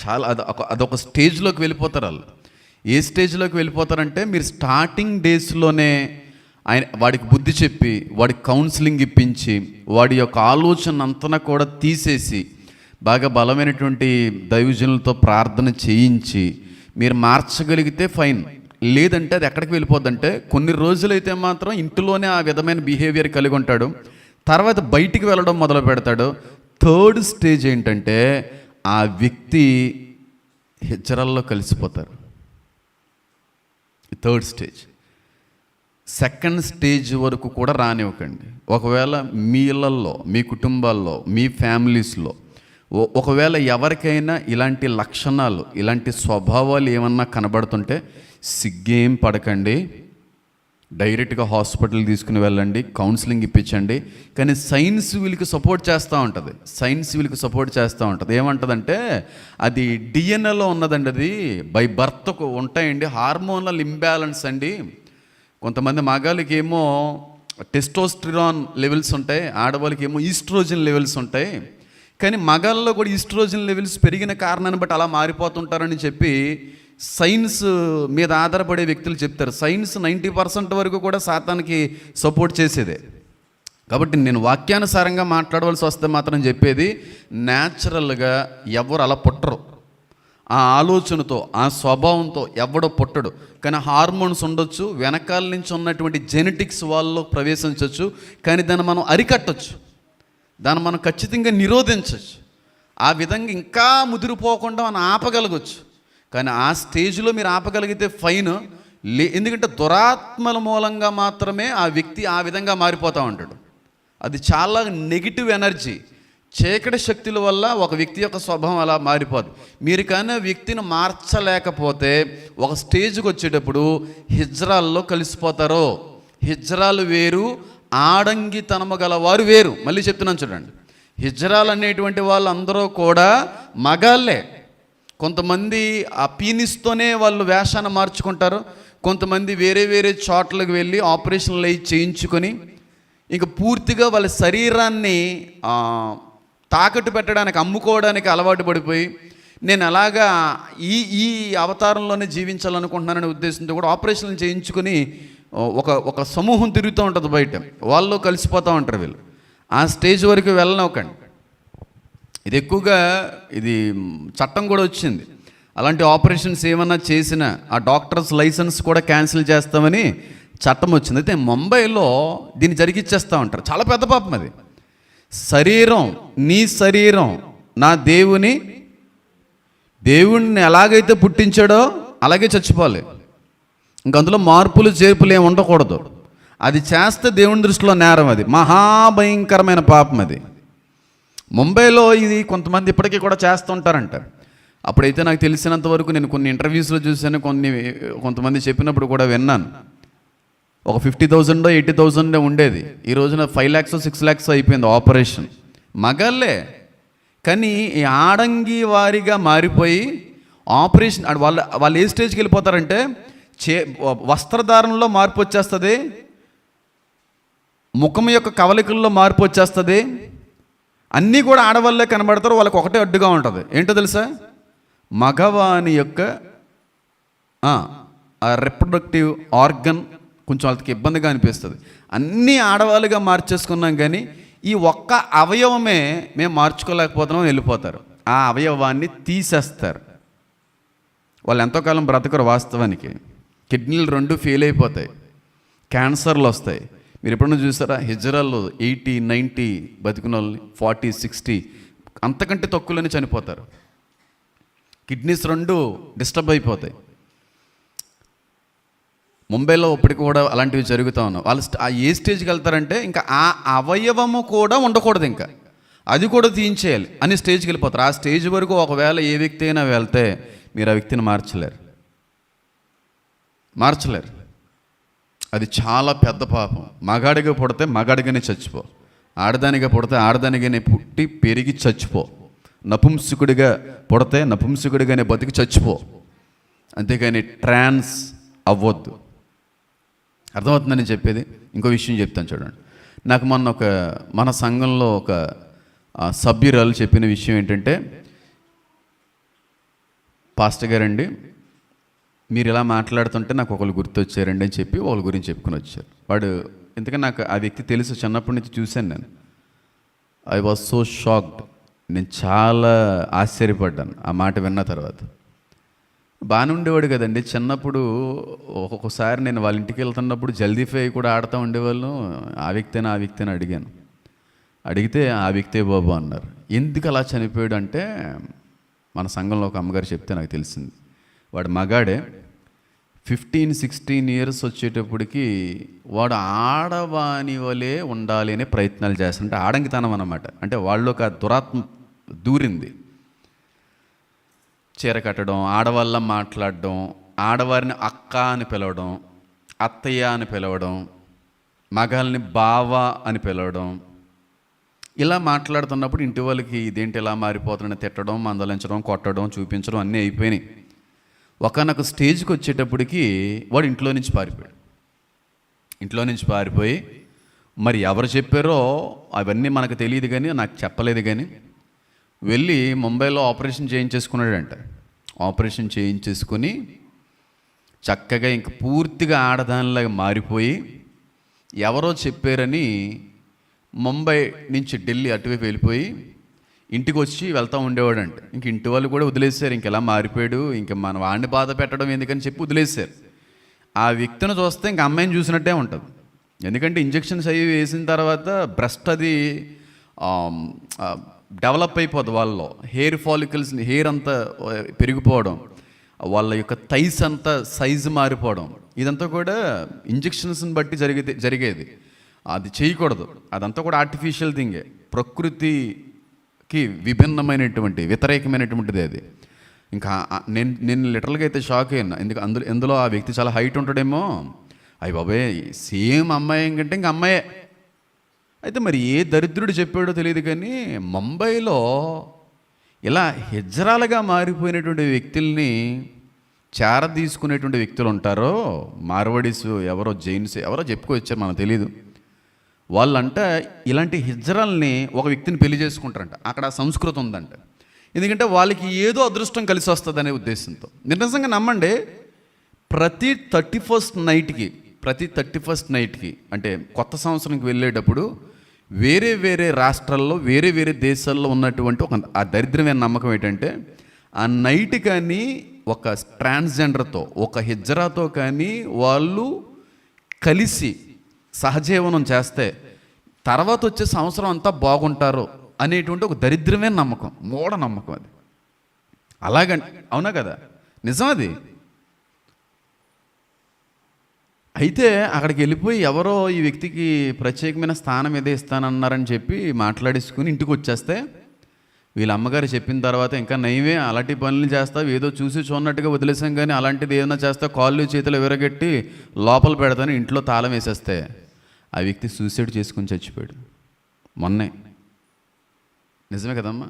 చాలా అదొక స్టేజ్లోకి వెళ్ళిపోతారు. వాళ్ళు ఏ స్టేజ్లోకి వెళ్ళిపోతారంటే, మీరు స్టార్టింగ్ డేస్లోనే వాడికి బుద్ధి చెప్పి, వాడికి కౌన్సిలింగ్ ఇప్పించి, వాడి యొక్క ఆలోచన అంతా కూడా తీసేసి, బాగా బలమైనటువంటి దైవజనులతో ప్రార్థన చేయించి మీరు మార్చగలిగితే ఫైన్. లేదంటే అది ఎక్కడికి వెళ్ళిపోద్దంటే, కొన్ని రోజులైతే మాత్రం ఇంటిలోనే ఆ విధమైన బిహేవియర్ కలిగి ఉంటాడు, తర్వాత బయటికి వెళ్ళడం మొదలు పెడతాడు. థర్డ్ స్టేజ్ ఏంటంటే, ఆ వ్యక్తి హిజ్రాల్లో కలిసిపోతారు. థర్డ్ స్టేజ్ సెకండ్ స్టేజ్ వరకు కూడా రానివ్వకండి. ఒకవేళ మీ ఇళ్ళల్లో, మీ కుటుంబాల్లో, మీ ఫ్యామిలీస్లో ఒకవేళ ఎవరికైనా ఇలాంటి లక్షణాలు, ఇలాంటి స్వభావాలు ఏమన్నా కనబడుతుంటే సిగ్గేం పడకండి, డైరెక్ట్గా హాస్పిటల్ తీసుకుని వెళ్ళండి, కౌన్సిలింగ్ ఇప్పించండి. కానీ సైన్స్ వీళ్ళకి సపోర్ట్ చేస్తూ ఉంటుంది. ఏమంటుందంటే అది డిఎన్ఏలో ఉన్నదండి, అది బై బర్త్కు ఉంటాయండి, హార్మోనల్ ఇంబ్యాలెన్స్ అండి. కొంతమంది మగాళ్ళకి ఏమో టెస్టోస్టిరాన్ లెవెల్స్ ఉంటాయి, ఆడవాళ్ళకి ఏమో ఈస్ట్రోజన్ లెవెల్స్ ఉంటాయి. కానీ మగాళ్ళలో కూడా ఈస్ట్రోజన్ లెవెల్స్ పెరిగిన కారణాన్ని బట్టి అలా మారిపోతుంటారని చెప్పి సైన్స్ మీద ఆధారపడే వ్యక్తులు చెప్తారు. సైన్స్ 90% వరకు కూడా సాతానికి సపోర్ట్ చేసేదే. కాబట్టి నేను వాక్యానుసారంగా మాట్లాడవలసి వస్తే మాత్రం చెప్పేది, న్యాచురల్గా ఎవరు అలా పుట్టరు. ఆ ఆలోచనతో, ఆ స్వభావంతో ఎవడో పుట్టడు. కానీ హార్మోన్స్ ఉండొచ్చు, వెనకాల నుంచి ఉన్నటువంటి జెనెటిక్స్ వాళ్ళలో ప్రవేశించవచ్చు. కానీ దాన్ని మనం అరికట్టచ్చు, దాన్ని మనం ఖచ్చితంగా నిరోధించవచ్చు. ఆ విధంగా ఇంకా ముదిరిపోకుండా మనం ఆపగలగచ్చు. కానీ ఆ స్టేజ్లో మీరు ఆపగలిగితే ఫైన్. ఎందుకంటే దురాత్మల మూలంగా మాత్రమే ఆ వ్యక్తి ఆ విధంగా మారిపోతూ ఉంటాడు. అది చాలా నెగిటివ్ ఎనర్జీ, చీకటి శక్తుల వల్ల ఒక వ్యక్తి యొక్క స్వభావం అలా మారిపోదు. మీరు కానీ వ్యక్తిని మార్చలేకపోతే ఒక స్టేజ్కి వచ్చేటప్పుడు హిజ్రాల్లో కలిసిపోతారు. హిజ్రాలు వేరు, ఆడంగితనము గలవారు వేరు. మళ్ళీ చెప్తున్నాను చూడండి, హిజ్రాలు అనేటువంటి వాళ్ళందరూ కూడా మగాళ్ళే. కొంతమంది ఆ పీనిస్తోనే వాళ్ళు వేషాన్ని మార్చుకుంటారు. కొంతమంది వేరే వేరే చోట్లకు వెళ్ళి ఆపరేషన్లు అవి చేయించుకొని ఇంకా పూర్తిగా వాళ్ళ శరీరాన్ని తాకట్టు పెట్టడానికి, అమ్ముకోవడానికి అలవాటు పడిపోయి, నేను అలాగా ఈ అవతారంలోనే జీవించాలనుకుంటున్నాననే ఉద్దేశంతో కూడా ఆపరేషన్లు చేయించుకొని ఒక సమూహం తిరుగుతూ ఉంటుంది బయట, వాళ్ళు కలిసిపోతూ ఉంటారు వీళ్ళు. ఆ స్టేజ్ వరకు వెళ్ళనవ్వకండి. ఇది ఎక్కువగా ఇది చట్టం కూడా వచ్చింది. అలాంటి ఆపరేషన్స్ ఏమన్నా చేసినా ఆ డాక్టర్స్ లైసెన్స్ కూడా క్యాన్సిల్ చేస్తామని చట్టం వచ్చింది. అయితే ముంబైలో దీన్ని జరిగిచ్చేస్తూ ఉంటారు. చాలా పెద్ద పాపం అది. శరీరం, నీ శరీరం నా దేవుణ్ణి ఎలాగైతే పుట్టించాడో అలాగే చచ్చిపోవాలి. ఇంక అందులో మార్పులు చేర్పులు ఏమి ఉండకూడదు. అది చేస్తే దేవుని దృష్టిలో నేరం, అది మహాభయంకరమైన పాపం. అది ముంబైలో ఇది కొంతమంది ఇప్పటికీ కూడా చేస్తుంటారంట. అప్పుడైతే నాకు తెలిసినంత వరకు నేను కొన్ని ఇంటర్వ్యూస్లో చూశాను, కొంతమంది చెప్పినప్పుడు కూడా విన్నాను. ఒక 50,000 80,000 ఉండేది, ఈ రోజున 5 lakhs 6 lakhs అయిపోయింది ఆపరేషన్. మగాళ్ళే కానీ ఈ ఆడంగి వారిగా మారిపోయి ఆపరేషన్ వాళ్ళు ఏ స్టేజ్కి వెళ్ళిపోతారంటే వస్త్రధారణలో మార్పు వచ్చేస్తుంది, ముఖం యొక్క కవలికల్లో మార్పు వచ్చేస్తుంది. అన్నీ కూడా ఆడవాళ్ళే కనబడతారు. వాళ్ళకి ఒకటే అడ్డుగా ఉంటుంది. ఏంటో తెలుసా? మగవాని యొక్క రిప్రొడక్టివ్ ఆర్గన్ కొంచెం వాళ్ళకి ఇబ్బందిగా అనిపిస్తుంది. అన్నీ ఆడవాళ్ళుగా మార్చేసుకున్నాం, కానీ ఈ ఒక్క అవయవమే మేము మార్చుకోలేకపోతున్నాం, వెళ్ళిపోతారు. ఆ అవయవాన్ని తీసేస్తారు. వాళ్ళు ఎంతో కాలం బ్రతకరు. వాస్తవానికి కిడ్నీలు 2 ఫెయిల్ అయిపోతాయి, క్యాన్సర్లు వస్తాయి. మీరు ఎప్పుడన్నా చూసారా? హిజ్రాల్లో 80, 90 బతికిన వాళ్ళని 40, 60 అంతకంటే తక్కువలోనే చనిపోతారు. కిడ్నీస్ 2 డిస్టర్బ్ అయిపోతాయి. ముంబైలో ఇప్పటికి కూడా అలాంటివి జరుగుతూ ఉన్నాయి. వాళ్ళు ఏ స్టేజ్కి వెళ్తారంటే ఇంకా ఆ అవయవము కూడా ఉండకూడదు, ఇంకా అది కూడా తీయించేయాలి అని స్టేజ్కి వెళ్ళిపోతారు. ఆ స్టేజ్ వరకు ఒకవేళ ఏ వ్యక్తి అయినా వెళ్తే మీరు ఆ వ్యక్తిని మార్చలేరు. అది చాలా పెద్ద పాపం. మగాడిగా పుడితే మగాడిగానే చచ్చిపో, ఆడదానిగా పుడితే ఆడదానిగానే పుట్టి పెరిగి చచ్చిపో, నపుంసకుడిగా పుడితే నపుంసకుడిగానే బతికి చచ్చిపో, అంతేగాని ట్రాన్స్ అవ్వద్దు. అర్థమవుతుందని చెప్పేది. ఇంకో విషయం చెప్తాను చూడండి. నాకు మొన్న మన సంఘంలో ఒక సభ్యురాలు చెప్పిన విషయం ఏంటంటే, పాస్టర్ గారండి మీరు ఇలా మాట్లాడుతుంటే నాకు ఒకళ్ళు గుర్తొచ్చారండి అని చెప్పి వాళ్ళ గురించి చెప్పుకుని వచ్చారు. వాడు ఎందుకంటే నాకు ఆ వ్యక్తి తెలుసు, చిన్నప్పటి నుంచి చూశాను నేను. I was so shocked. నేను చాలా ఆశ్చర్యపడ్డాను ఆ మాట విన్న తర్వాత. బాగానే ఉండేవాడు కదండి చిన్నప్పుడు. ఒక్కొక్కసారి నేను వాళ్ళ ఇంటికి వెళ్తున్నప్పుడు జల్దీ ఫై కూడా ఆడుతూ ఉండేవాళ్ళు. ఆ వ్యక్తిని అడిగితే ఆ వ్యక్తే బాబు అన్నారు. ఎందుకు అలా చనిపోయాడు అంటే మన సంఘంలో ఒక అమ్మగారు చెప్తే నాకు తెలిసింది. వాడు మగాడే, 15-16 ఇయర్స్ వచ్చేటప్పటికి వాడు ఆడవాని వలె ఉండాలి అనే ప్రయత్నాలు చేస్తాడు. అంటే ఆడంగితనం అన్నమాట. అంటే వాళ్ళకి ఆ దురాత్మ దూరింది. చీర కట్టడం, ఆడవాళ్ళ మాట్లాడడం, ఆడవారిని అక్క అని పిలవడం, అత్తయ్య అని పిలవడం, మగాల్ని బావ అని పిలవడం, ఇలా మాట్లాడుతున్నప్పుడు ఇంటి వాళ్ళకి ఇదేంటి ఇలా మారిపోతుందని తిట్టడం, మందలించడం, కొట్టడం, చూపించడం అన్నీ అయిపోయినాయి. ఒకనొక స్టేజ్కి వచ్చేటప్పటికి వాడు ఇంట్లో నుంచి పారిపోయాడు. ఇంట్లో నుంచి పారిపోయి మరి ఎవరు చెప్పారో అవన్నీ మనకు తెలియదు, కానీ నాకు చెప్పలేదు, కానీ వెళ్ళి ముంబైలో ఆపరేషన్ చేయించేసుకున్నాడంట. ఆపరేషన్ చేయించేసుకుని చక్కగా ఇంక పూర్తిగా ఆడదానిలాగా మారిపోయి ఎవరో చెప్పారని ముంబై నుంచి ఢిల్లీ అటువైపు వెళ్ళిపోయి ఇంటికి వచ్చి వెళ్తూ ఉండేవాడంట. ఇంక ఇంటి వాళ్ళు కూడా వదిలేశారు. ఇంకెలా మారిపోయాడు, ఇంక మన వాడిని బాధ పెట్టడం ఎందుకని చెప్పి వదిలేశారు. ఆ వ్యక్తిని చూస్తే ఇంక అమ్మాయిని చూసినట్టే ఉంటుంది. ఎందుకంటే ఇంజెక్షన్స్ అవి వేసిన తర్వాత బ్రెస్ట్ అది డెవలప్ అయిపోద్ది. వాళ్ళలో హెయిర్ ఫాలికల్స్, హెయిర్ అంతా పెరిగిపోవడం, వాళ్ళ యొక్క థైస్ అంతా సైజు మారిపోవడం, ఇదంతా కూడా ఇంజెక్షన్స్ని బట్టి జరిగేది. అది చేయకూడదు. అదంతా కూడా ఆర్టిఫిషియల్ థింగే, ప్రకృతికి విభిన్నమైనటువంటి వ్యతిరేకమైనటువంటిది అది. ఇంకా నేను లిటరల్గా అయితే షాక్ అయినా. ఎందులో ఆ వ్యక్తి చాలా హైట్ ఉంటాడేమో. అయ్యి బాబాయ్, సేమ్ అమ్మాయి ఏంటంటే ఇంక అమ్మాయే. అయితే మరి ఏ దరిద్రుడు చెప్పాడో తెలియదు, కానీ ముంబైలో ఇలా హిజ్రాలుగా మారిపోయినటువంటి వ్యక్తుల్ని తీసుకునేటువంటి వ్యక్తులు ఉంటారో, మార్వడీస్ ఎవరో, జైన్స్ ఎవరో చెప్పుకొచ్చారు, మనకు తెలీదు. వాళ్ళంట ఇలాంటి హిజ్రాల్ని ఒక వ్యక్తిని పెళ్లి చేసుకుంటారంట. అక్కడ సంస్కృతి ఉందంట. ఎందుకంటే వాళ్ళకి ఏదో అదృష్టం కలిసి వస్తుంది అనే ఉద్దేశంతో. నిజంగా నమ్మండి, ప్రతి 31st నైట్కి అంటే కొత్త సంవత్సరంకి వెళ్ళేటప్పుడు వేరే వేరే రాష్ట్రాల్లో, వేరే వేరే దేశాల్లో ఉన్నటువంటి ఆ దరిద్రమైన నమ్మకం ఏంటంటే, ఆ నైట్ కానీ ఒక ట్రాన్స్జెండర్తో, ఒక హిజ్రాతో కానీ వాళ్ళు కలిసి సహజీవనం చేస్తే తర్వాత వచ్చే సంవత్సరం అంతా బాగుంటారు అనేటువంటి ఒక దరిద్రమైన నమ్మకం, మూఢ నమ్మకం అది. అలాగండి, అవునా కదా, నిజం అది. అయితే అక్కడికి వెళ్ళిపోయి ఎవరో ఈ వ్యక్తికి ప్రత్యేకమైన స్థానం ఏదో ఇస్తానన్నారని చెప్పి మాట్లాడేసుకుని ఇంటికి వచ్చేస్తే, వీళ్ళ అమ్మగారు చెప్పిన తర్వాత ఇంకా నయమే, అలాంటి పనులు చేస్తావు, ఏదో చూసి చూడనట్టుగా వదిలేసాం, కానీ అలాంటిది ఏదైనా చేస్తా కాళ్ళు చేతులు విరగట్టి లోపల పెడతాను, ఇంట్లో తాళం వేసేస్తే ఆ వ్యక్తి సూసైడ్ చేసుకుని చచ్చిపోయాడు మొన్నే. నిజమే కదమ్మా.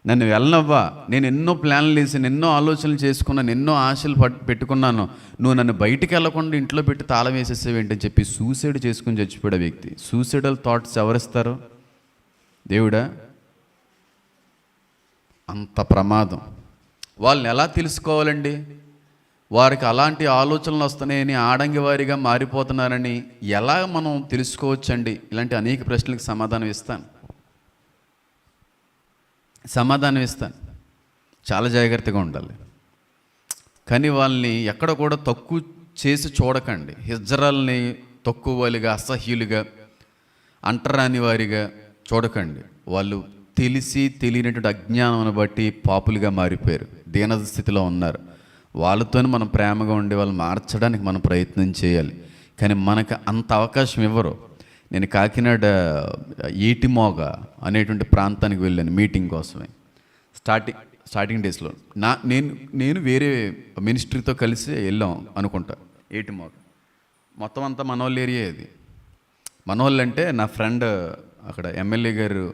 నన్ను వెళ్ళనవ్వా, నేను ఎన్నో ప్లాన్లు వేసాను, ఎన్నో ఆలోచనలు చేసుకున్నాను, ఎన్నో ఆశలు పెట్టుకున్నాను, నువ్వు నన్ను బయటికి వెళ్ళకుండా ఇంట్లో పెట్టి తాళం వేసేసేవేంటని చెప్పి సూసైడ్ చేసుకుని చచ్చిపోయాడు వ్యక్తి. సూసైడల్ థాట్స్ ఎవరిస్తారు? దేవుడా. అంత ప్రమాదం. వాళ్ళని ఎలా తెలుసుకోవాలండి? వారికి అలాంటి ఆలోచనలు వస్తున్నాయని, ఆడంగి వారిగా మారిపోతున్నారని ఎలా మనం తెలుసుకోవచ్చండి? ఇలాంటి అనేక ప్రశ్నలకు సమాధానం ఇస్తాను. చాలా జాగ్రత్తగా ఉండాలి. కానీ వాళ్ళని ఎక్కడ కూడా తక్కువ చేసి చూడకండి. హిజ్రాల్ని తక్కువ వారిగా, అసహ్యులుగా, అంటరాని వారిగా చూడకండి. వాళ్ళు తెలియనటువంటి అజ్ఞానం బట్టి పాపులుగా మారిపోయారు, దీన స్థితిలో ఉన్నారు. వాళ్ళతోనే మనం ప్రేమగా ఉండి వాళ్ళు మార్చడానికి మనం ప్రయత్నం చేయాలి. కానీ మనకు అంత అవకాశం ఇవ్వరు. నేను కాకినాడ ఏటిమోగ అనేటువంటి ప్రాంతానికి వెళ్ళాను మీటింగ్ కోసమే. స్టార్టింగ్ డేస్లో నేను వేరే మినిస్ట్రీతో కలిసి వెళ్ళాం అనుకుంటా. ఏటిమోగ మొత్తం అంతా మనోళ్ళ ఏరియా. ఇది మనోళ్ళు అంటే నా ఫ్రెండ్ అక్కడ ఎమ్మెల్యే గారు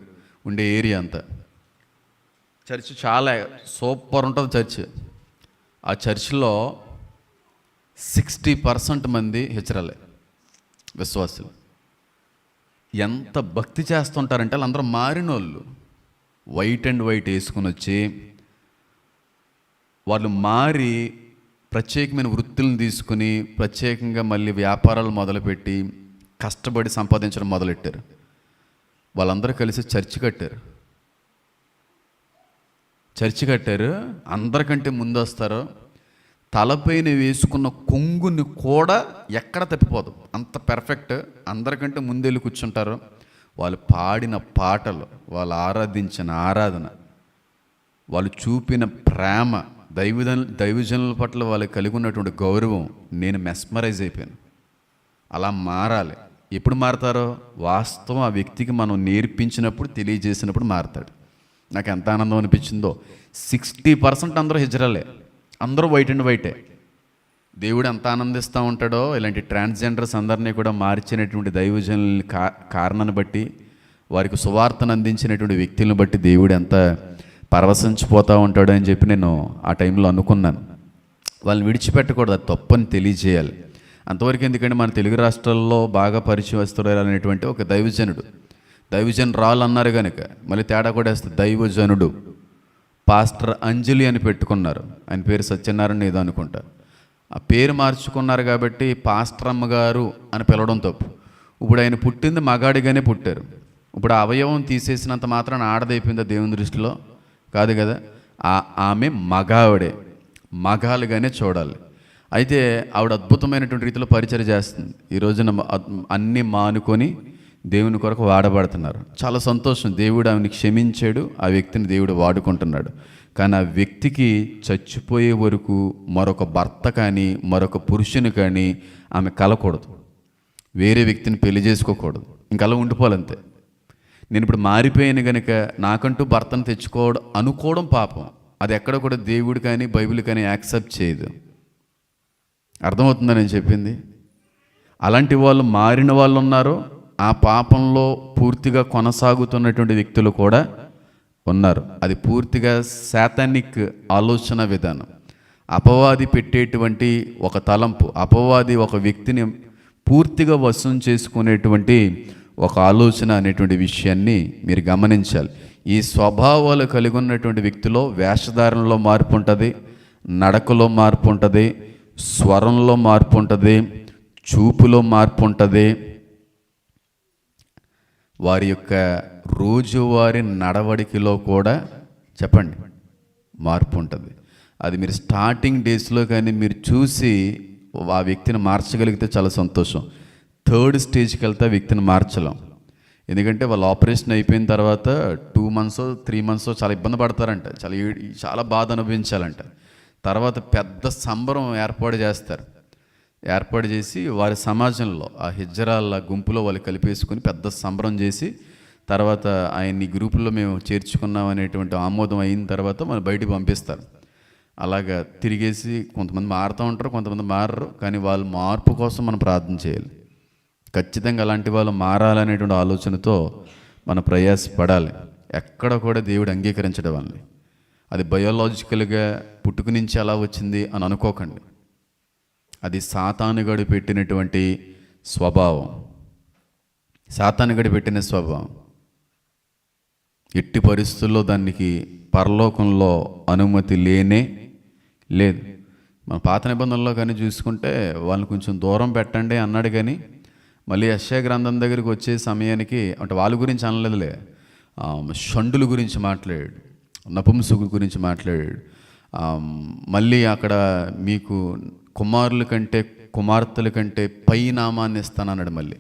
ఉండే ఏరియా అంతా. చర్చ్ చాలా సూపర్ ఉంటుంది చర్చ్. ఆ చర్చ్లో 60% మంది హెచ్చరాలే విశ్వాసులు. ఎంత భక్తి చేస్తుంటారంటే వాళ్ళందరూ మారినోళ్ళు. వైట్ అండ్ వైట్ వేసుకుని వచ్చి వాళ్ళు మారి ప్రత్యేకమైన వృత్తులను తీసుకుని ప్రత్యేకంగా మళ్ళీ వ్యాపారాలు మొదలుపెట్టి కష్టపడి సంపాదించడం మొదలెట్టారు. వాళ్ళందరూ కలిసి చర్చి కట్టారు. అందరికంటే ముందు వస్తారు. తలపైన వేసుకున్న కొంగుని కూడా ఎక్కడ తప్పిపోదు, అంత పెర్ఫెక్ట్. అందరికంటే ముందెళ్ళి కూర్చుంటారు. వాళ్ళు పాడిన పాటలు, వాళ్ళు ఆరాధించిన ఆరాధన, వాళ్ళు చూపిన ప్రేమ, దైవజనుల పట్ల వాళ్ళకి కలిగి ఉన్నటువంటి గౌరవం నేను మెస్మరైజ్ అయిపోయాను. అలా మారాలి. ఎప్పుడు మారతారో వాస్తవం ఆ వ్యక్తికి మనం నేర్పించినప్పుడు, తెలియజేసినప్పుడు మారతాడు. నాకు ఎంత ఆనందం అనిపించిందో. 60% అందరూ హిజ్రాలే, అందరూ వైట్ అండ్ వైటే. దేవుడు ఎంత ఆనందిస్తూ ఉంటాడో ఇలాంటి ట్రాన్స్జెండర్స్ అందరినీ కూడా మార్చినటువంటి దైవజనుల కారణాన్ని బట్టి, వారికి సువార్తను అందించినటువంటి వ్యక్తులను బట్టి దేవుడు ఎంత పరవశించిపోతూ ఉంటాడు అని చెప్పి నేను ఆ టైంలో అనుకున్నాను. వాళ్ళని విడిచిపెట్టకూడదు, అది తప్పని తెలియజేయాలి. అంతవరకు ఎందుకంటే మన తెలుగు రాష్ట్రాల్లో బాగా పరిచయస్తుడు అనేటువంటి ఒక దైవజనురాలు అన్నారు కనుక మళ్ళీ తేడా కూడా వేస్తుంది. దైవజనుడు పాస్టర్ అంజలి అని పెట్టుకున్నారు. ఆయన పేరు సత్యనారాయణ ఏదో అనుకుంటా. ఆ పేరు మార్చుకున్నారు కాబట్టి పాస్టర్ అమ్మగారు అని పిలవడం తప్పు. ఇప్పుడు ఆయన పుట్టింది మగాడిగానే పుట్టారు. ఇప్పుడు ఆ అవయవం తీసేసినంత మాత్రాన ఆడదైపోయిందా దేవుని దృష్టిలో? కాదు కదా. ఆమె మగావిడే, మగాలుగానే చూడాలి. అయితే ఆవిడ అద్భుతమైనటువంటి రీతిలో పరిచయం చేస్తుంది. ఈ రోజున అన్నీ మానుకొని దేవుని కొరకు వాడబడుతున్నారు. చాలా సంతోషం. దేవుడు ఆమెను క్షమించాడు, ఆ వ్యక్తిని దేవుడు వాడుకుంటున్నాడు. కానీ ఆ వ్యక్తికి చచ్చిపోయే వరకు మరొక భర్త కానీ మరొక పురుషుని కానీ ఆమె కలకూడదు, వేరే వ్యక్తిని పెళ్లి చేసుకోకూడదు, ఇంకలా ఉండిపోవాలంతే. నేను ఇప్పుడు మారిపోయాను కనుక నాకంటూ భర్తను తెచ్చుకోవడం అనుకోవడం పాపం. అది ఎక్కడ కూడా దేవుడు కానీ బైబిల్ కానీ యాక్సెప్ట్ చేయదు. అర్థమవుతుందని నేను చెప్పింది. అలాంటి వాళ్ళు మారిన వాళ్ళు ఉన్నారు, ఆ పాపంలో పూర్తిగా కొనసాగుతున్నటువంటి వ్యక్తులు కూడా ఉన్నారు. అది పూర్తిగా శాతానిక్ ఆలోచన విధానం. అపవాది పెట్టేటువంటి ఒక తలంపు, అపవాది ఒక వ్యక్తిని పూర్తిగా వశం చేసుకునేటువంటి ఒక ఆలోచన అనేటువంటి విషయాన్ని మీరు గమనించాలి. ఈ స్వభావాలు కలిగి ఉన్నటువంటి వ్యక్తిలో వేషధారణలో మార్పు ఉంటుంది, నడకలో మార్పు ఉంటుంది, స్వరంలో మార్పు ఉంటుంది, చూపులో మార్పు ఉంటుంది, వారి యొక్క రోజువారీ నడవడికలో కూడా చెప్పండి మార్పు ఉంటుంది. అది మీరు స్టార్టింగ్ డేస్లో కానీ మీరు చూసి ఆ వ్యక్తిని మార్చగలిగితే చాలా సంతోషం. 3rd స్టేజ్కి వెళ్తే ఆ వ్యక్తిని మార్చలేం. ఎందుకంటే వాళ్ళు ఆపరేషన్ అయిపోయిన తర్వాత 2 months 3 months చాలా ఇబ్బంది పడతారంట, చాలా బాధ అనుభవించాలంట. తర్వాత పెద్ద సంబరం ఏర్పాటు చేసి వారి సమాజంలో ఆ హిజ్రాల గుంపులో వాళ్ళు కలిపేసుకుని పెద్ద సంబరం చేసి తర్వాత ఆయన్ని గ్రూపుల్లో మేము చేర్చుకున్నాం అనేటువంటి ఆమోదం అయిన తర్వాత మనం బయటికి పంపిస్తారు. అలాగా తిరిగేసి కొంతమంది మారుతూ ఉంటారు, కొంతమంది మారరు. కానీ వాళ్ళ మార్పు కోసం మనం ప్రార్థన చేయాలి. ఖచ్చితంగా అలాంటి వాళ్ళు మారాలనేటువంటి ఆలోచనతో మనం ప్రయాసపడాలి. ఎక్కడ కూడా దేవుడు అంగీకరించడం వాళ్ళని. అది బయోలాజికల్గా పుట్టుక నుంచి అలా వచ్చింది అని అనుకోకండి. అది సాతానుగాడు పెట్టినటువంటి స్వభావం, సాతానుగాడు పెట్టిన స్వభావం. ఎట్టి పరిస్థితుల్లో దానికి పరలోకంలో అనుమతి లేనే లేదు. మన పాత నిబంధనలో కానీ చూసుకుంటే వాళ్ళని కొంచెం దూరం పెట్టండి అన్నాడు. కానీ మళ్ళీ యెషయా గ్రంథం దగ్గరికి వచ్చే సమయానికి అంటే వాళ్ళ గురించి అనలేదులే, షండుల గురించి మాట్లాడాడు, నపుంసకుల గురించి మాట్లాడాడు. మళ్ళీ అక్కడ మీకు కుమారుల కంటే కుమార్తెల కంటే పై నామాన్ని ఇస్తానన్నాడు. మళ్ళీ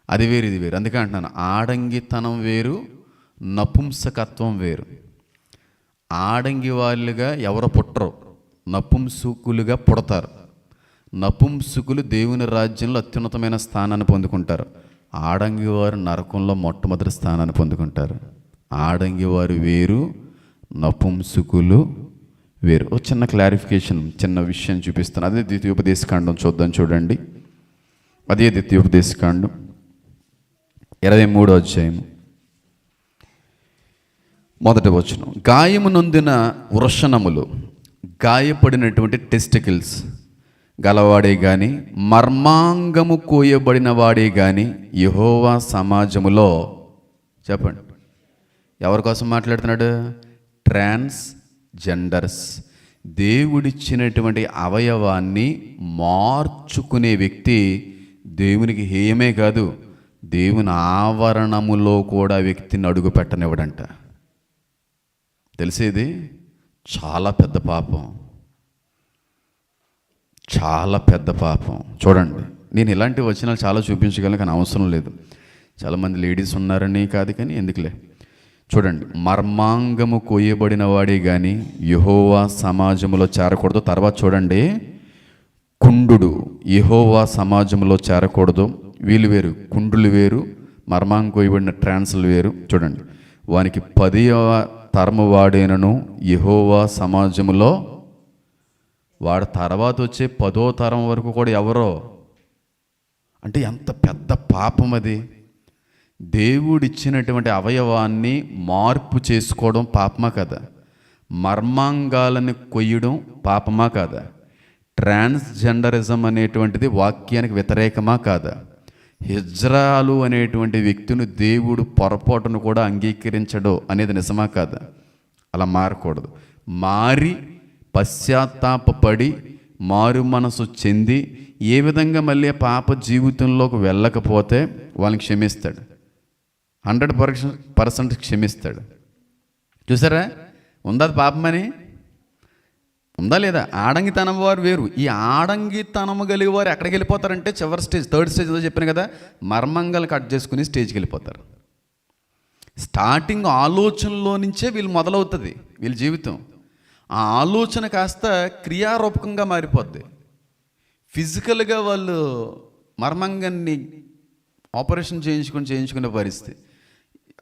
అది వేరు ఇది వేరు. అందుకే అంటున్నాను, ఆడంగితనం వేరు, నపుంసకత్వం వేరు. ఆడంగి వాళ్ళుగా ఎవరు పుట్టరు, నపుంసకులుగా పుడతారు. నపుంసకులు దేవుని రాజ్యంలో అత్యున్నతమైన స్థానాన్ని పొందుకుంటారు. ఆడంగి వారు నరకంలో మొట్టమొదటి స్థానాన్ని పొందుకుంటారు. ఆడంగి వారు వేరు, నపుంసకులు వేరు. ఒక చిన్న క్లారిఫికేషన్, చిన్న విషయం చూపిస్తాను. అదే ద్వితీయోపదేశకాండం చూద్దాం. చూడండి, అదే ద్వితీయోపదేశకాండం 23వ అధ్యాయం 1వ వచనం. గాయము నొందిన వృషణములు, గాయపడినటువంటి టెస్టికల్స్ గలవాడే కానీ మర్మాంగము కోయబడిన వాడే కానీ యెహోవా సమాజములో చెప్పండి ఎవరి కోసం మాట్లాడుతున్నాడు? ట్రాన్స్జెండర్స్. దేవుడిచ్చినటువంటి అవయవాన్ని మార్చుకునే వ్యక్తి దేవునికి హేయమే కాదు, దేవుని ఆవరణములో కూడా వ్యక్తిని అడుగు పెట్టనివ్వడంట. తెలిసేది చాలా పెద్ద పాపం, చాలా పెద్ద పాపం. చూడండి, నేను ఇలాంటి వచనాలు చాలా చూపించగలను, కానీ అవసరం లేదు. చాలామంది లేడీస్ ఉన్నారని కాదు, కానీ ఎందుకులే. చూడండి, మర్మాంగము కొయ్యబడిన వాడే కానీ యెహోవా సమాజంలో చేరకూడదు. తర్వాత చూడండి, కుండు యెహోవా సమాజంలో చేరకూడదు. వీళ్ళు వేరు, కుండులు వేరు, మర్మాంగం కొయ్యబడిన ట్రాన్స్లు వేరు. చూడండి, వానికి 10వ తరము వాడేనను యెహోవా సమాజంలో, వాడు తర్వాత వచ్చే 10వ తరం వరకు కూడా ఎవరో, అంటే ఎంత పెద్ద పాపం అది. దేవుడిచ్చినటువంటి అవయవాన్ని మార్పు చేసుకోవడం పాపమా కదా? మర్మాంగాలని కొయ్యడం పాపమా కాదా? ట్రాన్స్జెండరిజం అనేటువంటిది వాక్యానికి వ్యతిరేకమా కాదా? హిజ్రాలు అనేటువంటి వ్యక్తిని దేవుడు పొరపాటును కూడా అంగీకరించడు అనేది నిజమా కాదా? అలా మారకూడదు. మారి పశ్చాత్తాపడి మారు మనసు చెంది ఏ విధంగా మళ్ళీ పాప జీవితంలోకి వెళ్ళకపోతే వాళ్ళని క్షమిస్తాడు, 100% క్షమిస్తాడు. చూసారా, ఉందా పాపమని? ఉందా లేదా? ఆడంగితనం వారు వేరు. ఈ ఆడంగితనము కలిగి వారు ఎక్కడికి వెళ్ళిపోతారంటే చివరి స్టేజ్, 3rd స్టేజ్ ఏదో చెప్పాను కదా, మర్మంగాలు కట్ చేసుకుని స్టేజ్కి వెళ్ళిపోతారు. స్టార్టింగ్ ఆలోచనలో నుంచే వీళ్ళు మొదలవుతుంది వీళ్ళ జీవితం. ఆ ఆలోచన కాస్త క్రియారూపకంగా మారిపోద్ది. ఫిజికల్గా వాళ్ళు మర్మంగాన్ని ఆపరేషన్ చేయించుకునే పరిస్థితి.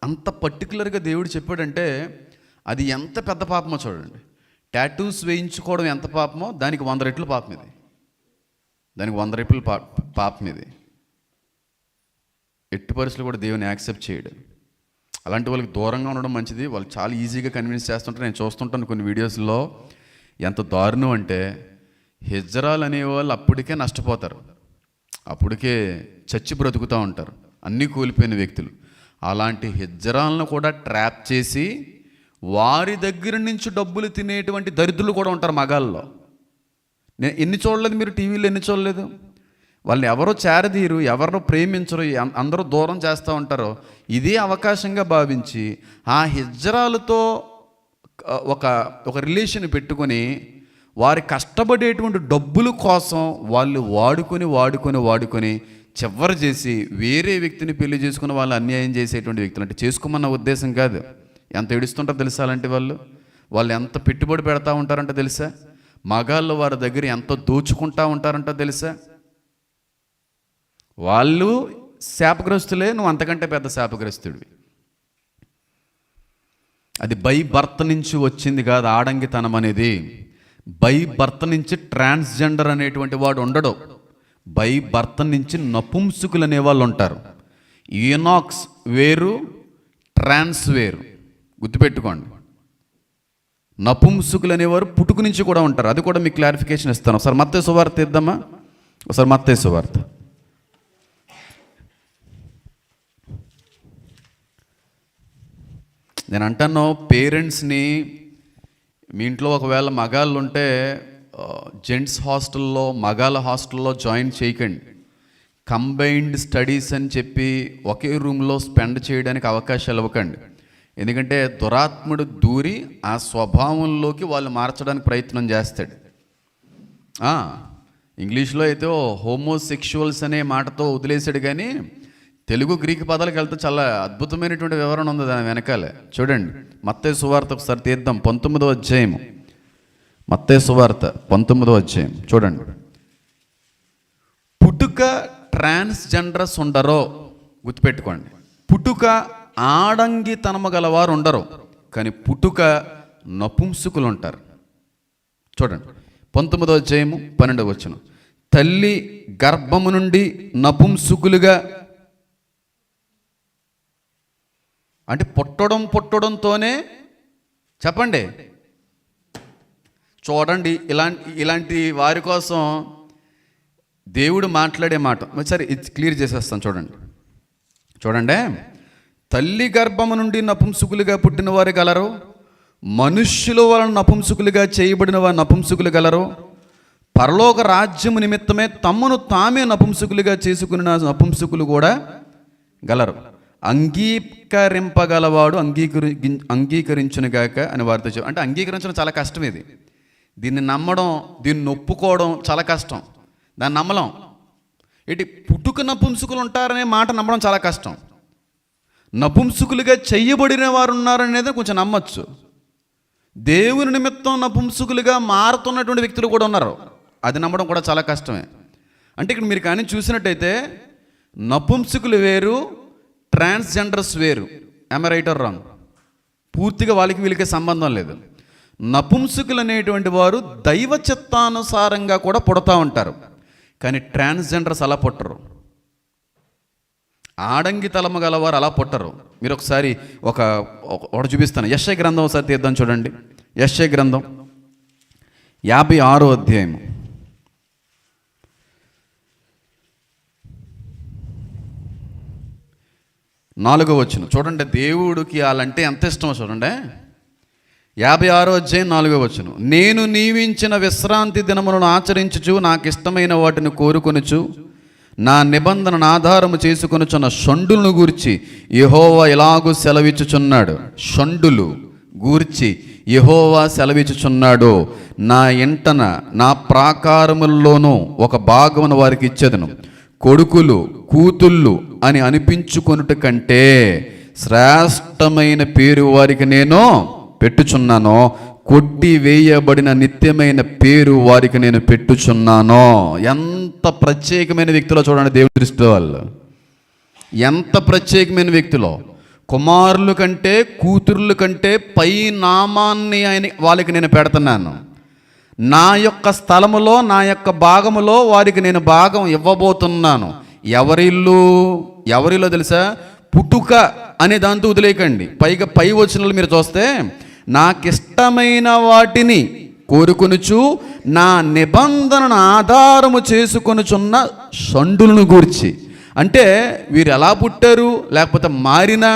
అంత పర్టికులర్గా దేవుడు చెప్పాడంటే అది ఎంత పెద్ద పాపమో చూడండి. టాటూస్ వేయించుకోవడం ఎంత పాపమో దానికి 100 రెట్లు పాపం ఇది. దానికి 100 రెట్లు పాపం ఇది. ఎట్టి పరిస్థితులు కూడా దేవుని యాక్సెప్ట్ చేయడు. అలాంటి వాళ్ళకి దూరంగా ఉండడం మంచిది. వాళ్ళు చాలా ఈజీగా కన్విన్స్ చేస్తుంటారు. నేను చూస్తుంటాను కొన్ని వీడియోస్లో. ఎంత దారుణం అంటే, హిజ్రాలు అనేవాళ్ళు అప్పటికే నష్టపోతారు, అప్పటికే చచ్చి బ్రతుకుతూ ఉంటారు, అన్నీ కోల్పోయిన వ్యక్తులు. అలాంటి హిజ్రాలను కూడా ట్రాప్ చేసి వారి దగ్గర నుంచి డబ్బులు తినేటువంటి దరిద్రులు కూడా ఉంటారు మగాల్లో. నేను ఎన్ని చూడలేదు, మీరు టీవీలో ఎన్ని చూడలేదు? వాళ్ళని ఎవరో చేరదీరు, ఎవరో ప్రేమించరు, అందరూ దూరం చేస్తూ ఉంటారో. ఇదే అవకాశంగా భావించి ఆ హిజ్రాలతో ఒక రిలేషన్ పెట్టుకొని వారి కష్టపడేటువంటి డబ్బుల కోసం వాళ్ళు వాడుకొని చివరి చేసి వేరే వ్యక్తిని పెళ్లి చేసుకుని వాళ్ళు అన్యాయం చేసేటువంటి వ్యక్తులు. అంటే చేసుకోమన్న ఉద్దేశం కాదు. ఎంత ఏడుస్తుంటారో తెలుసా? అలాంటి వాళ్ళు ఎంత పెట్టుబడి పెడతా ఉంటారంటే తెలుసా? మగాళ్ళు వారి దగ్గర ఎంత దోచుకుంటా ఉంటారంటో తెలుసా? వాళ్ళు శాపగ్రస్తులే, నువ్వు అంతకంటే పెద్ద శాపగ్రస్తుడివి. అది బై బర్త్ నుంచి వచ్చింది కాదు ఆడంగితనం అనేది. బై బర్త్ నుంచి ట్రాన్స్జెండర్ అనేటువంటి వాడు ఉండడు. బై బర్త్ నుంచి నపుంసకులు అనేవాళ్ళు ఉంటారు. ఈనాక్స్ వేరు, ట్రాన్స్ వేరు, గుర్తుపెట్టుకోండి. నపుంసకులు అనేవారు పుట్టుక నుంచి కూడా ఉంటారు. అది కూడా మీకు క్లారిఫికేషన్ ఇస్తాను. ఒకసారి మత్తయి సువార్త ఇద్దామా? ఒకసారి మత్తయి సువార్త. నేను అంటాను, పేరెంట్స్ని మీ ఇంట్లో ఒకవేళ మగాళ్ళు ఉంటే జెంట్స్ హాస్టల్లో, మగాళ్ళ హాస్టల్లో జాయిన్ చేయకండి. కంబైన్డ్ స్టడీస్ అని చెప్పి ఒకే రూమ్లో స్పెండ్ చేయడానికి అవకాశాలు ఇవ్వకండి. ఎందుకంటే దురాత్ముడు దూరి ఆ స్వభావంలోకి వాళ్ళు మార్చడానికి ప్రయత్నం చేస్తాడు. ఇంగ్లీష్లో అయితే హోమోసెక్షువల్స్ అనే మాటతో వదిలేశాడు, కానీ తెలుగు గ్రీక్ పదాలకు వెళ్తే చాలా అద్భుతమైనటువంటి వివరణ ఉంది దాని వెనకాలే. చూడండి, మత్తయి సువార్త ఒకసారి తీద్దాం. 19వ అధ్యాయం, మత్తయి సువార్త 19వ అధ్యాయం చూడండి. పుట్టుక ట్రాన్స్జెండర్స్ ఉండరో గుర్తుపెట్టుకోండి. పుట్టుక ఆడంగితనము గలవారు ఉండరు, కానీ పుట్టుక నపుంసకులు ఉంటారు. చూడండి, 19వ అధ్యాయము 12వ వచనం. తల్లి గర్భము నుండి నపుంసకులుగా, అంటే పుట్టడంతోనే, చెప్పండి, చూడండి, ఇలాంటి వారి కోసం దేవుడు మాట్లాడే మాట. సరే, ఇది క్లియర్ చేసేస్తాను. చూడండి, తల్లి గర్భము నుండి నపుంసకులుగా పుట్టిన వారు గలరు, మనుష్యుల వలన నపుంసకులుగా చేయబడిన వారు నపుంసకులు గలరు, పరలోక రాజ్యము నిమిత్తమే తమ్మును తామే నపుంసకులుగా చేసుకున్న నపుంసకులు కూడా గలరు. అంగీకరింపగలవాడు అంగీకరించునుగాక అని వారితో చెప్పి. అంటే అంగీకరించడం చాలా కష్టం. దీన్ని నమ్మడం, దీన్ని ఒప్పుకోవడం చాలా కష్టం. దాన్ని నమ్మలం. పుట్టుక నపుంసకులు ఉంటారనే మాట నమ్మడం చాలా కష్టం. నపుంసకులుగా చెయ్యబడిన వారు ఉన్నారనేది కొంచెం నమ్మచ్చు. దేవుని నిమిత్తం నపుంసకులుగా మారుతున్నటువంటి వ్యక్తులు కూడా ఉన్నారు. అది నమ్మడం కూడా చాలా కష్టమే. అంటే ఇక్కడ మీరు కానీ చూసినట్టయితే నపుంసకులు వేరు, ట్రాన్స్జెండర్స్ వేరు. am I right or wrong? పూర్తిగా వాళ్ళకి వీళ్ళకి సంబంధం లేదు. నపుంసకులు అనేటువంటి వారు దైవ చిత్తానుసారంగా కూడా పుడతా ఉంటారు, కానీ ట్రాన్స్జెండర్స్ అలా పుట్టరు. ఆడంగి తలము గలవారు అలా పుట్టరు. మీరు ఒకసారి ఒకటి చూపిస్తాను. యెషయా గ్రంథం ఒకసారి తీద్దాం చూడండి. యెషయా గ్రంథం 56వ అధ్యాయం 4వ వచనం చూడండి. దేవుడికి వాళ్ళంటే ఎంత ఇష్టమో చూడండి. 56వ అధ్యాయం 4వ వచనం. నేను నియమించిన విశ్రాంతి దినములను ఆచరించుచు నాకు ఇష్టమైన వాటిని కోరుకొనుచు నా నిబంధనను ఆధారము చేసుకొనుచున్న షండులను గూర్చి యెహోవా ఇలాగూ సెలవిచ్చుచున్నాడు. షండులు గూర్చి యెహోవా సెలవిచ్చుచున్నాడు, నా ఇంటన నా ప్రాకారముల్లోనూ ఒక భాగమును వారికి ఇచ్చేదను. కొడుకులు కూతుళ్ళు అని అనిపించుకొనుట కంటే శ్రేష్టమైన పేరు వారికి నేను పెట్టుచున్నాను, కొట్టి వేయబడిన నిత్యమైన పేరు వారికి నేను పెట్టుచున్నాను. ఎంత ప్రత్యేకమైన వ్యక్తిలో చూడండి దేవుని దృష్టిలో వాళ్ళు. ఎంత ప్రత్యేకమైన వ్యక్తిలో. కుమారుల కంటే కూతుర్ల కంటే పై నామాన్ని వాళ్ళకి నేను పెడుతున్నాను. నా యొక్క స్థలములో నా యొక్క భాగములో వారికి నేను భాగం ఇవ్వబోతున్నాను. ఎవరిలో తెలుసా? పుట్టుక అనే దాంతో వదిలేయకండి. పైగా పై వచనాలు మీరు చూస్తే నాకిష్టమైన వాటిని కోరుకొనుచు నా నిబంధనను ఆధారము చేసుకొనుచున్న షండులను గూర్చి. అంటే వీరు ఎలా పుట్టారు, లేకపోతే మారిన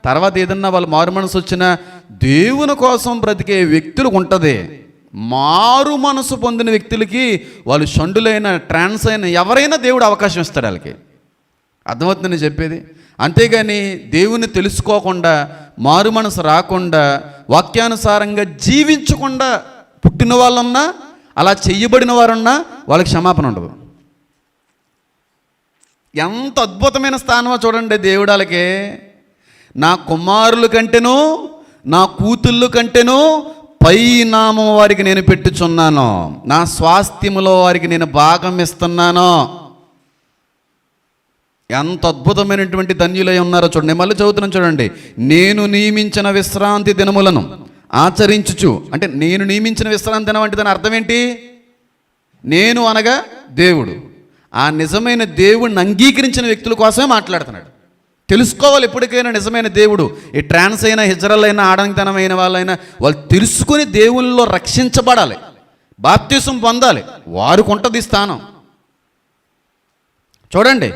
తర్వాత ఏదన్నా వాళ్ళు మారు మనసు వచ్చినా దేవుని కోసం బ్రతికే వ్యక్తులకు ఉంటుంది. మారు మనసు పొందిన వ్యక్తులకి వాళ్ళు షండులైన ట్రాన్స్ అయిన ఎవరైనా దేవుడు అవకాశం ఇస్తాడు వాళ్ళకి. అర్థమవుతుందని చెప్పేది. అంతేగాని దేవుని తెలుసుకోకుండా మారు మనసు రాకుండా వాక్యానుసారంగా జీవించకుండా పుట్టిన వాళ్ళున్నా అలా చెయ్యబడిన వారున్నా వాళ్ళకి క్షమాపణ ఉండదు. ఎంత అద్భుతమైన స్థానమో చూడండి దేవుడు వాళ్ళకి. నా కుమారుల కంటేనూ నా కూతుళ్ళు కంటేనూ పై నామం వారికి నేను పెట్టుచున్నాను, నా స్వాస్థ్యములో వారికి నేను భాగం ఇస్తున్నాను. ఎంత అద్భుతమైనటువంటి ధన్యులై ఉన్నారో చూడండి. నేను మళ్ళీ చదువుతున్నాను చూడండి. నేను నియమించిన విశ్రాంతి దినములను ఆచరించుచు. అంటే నేను నియమించిన విశ్రాంతి దినం అంటే దాని అర్థం ఏంటి? నేను అనగా దేవుడు. ఆ నిజమైన దేవుడిని అంగీకరించిన వ్యక్తుల కోసమే మాట్లాడుతున్నాడు. తెలుసుకోవాలి ఎప్పటికైనా నిజమైన దేవుడు. ఈ ట్రాన్స్ అయినా హిజ్రాల్ అయినా ఆడంగితనమైన వాళ్ళైనా వాళ్ళు తెలుసుకుని దేవుళ్ళలో రక్షించబడాలి, బాప్తిసం పొందాలి. వారికి ఉంటుంది స్థానం. చూడండి.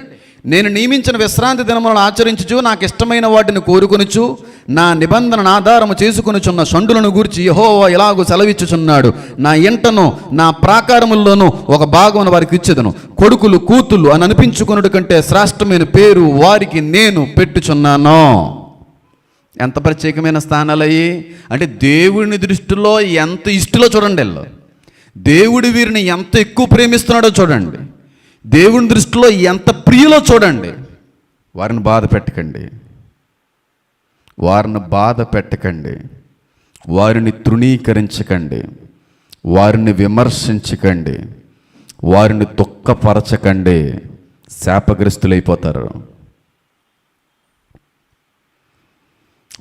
నేను నియమించిన విశ్రాంతి దినములను ఆచరించుచు నాకు ఇష్టమైన వాటిని కోరుకొనుచు నా నిబంధనను ఆధారము చేసుకొనుచున్న షండులను గూర్చి యెహోవా ఇలాగూ సెలవిచ్చుచున్నాడు, నా ఇంటను నా ప్రాకారముల్లోనూ ఒక భాగమును వారికి ఇచ్చేదను. కొడుకులు కూతుళ్ళు అని అనిపించుకొనుట కంటే శ్రేష్టమైన పేరు వారికి నేను పెట్టుచున్నాను. ఎంత ప్రత్యేకమైన స్థానాలయ్యి. అంటే దేవుని దృష్టిలో ఎంత ఇష్టలో చూడండి. దేవుడు వీరిని ఎంత ఎక్కువ ప్రేమిస్తున్నాడో చూడండి. దేవుని దృష్టిలో ఎంత ప్రియులో చూడండి. వారిని బాధ పెట్టకండి, వారిని బాధ పెట్టకండి, వారిని తృణీకరించకండి, వారిని విమర్శించకండి, వారిని దుఃఖపరచకండి. శాపగ్రస్తులైపోతారు.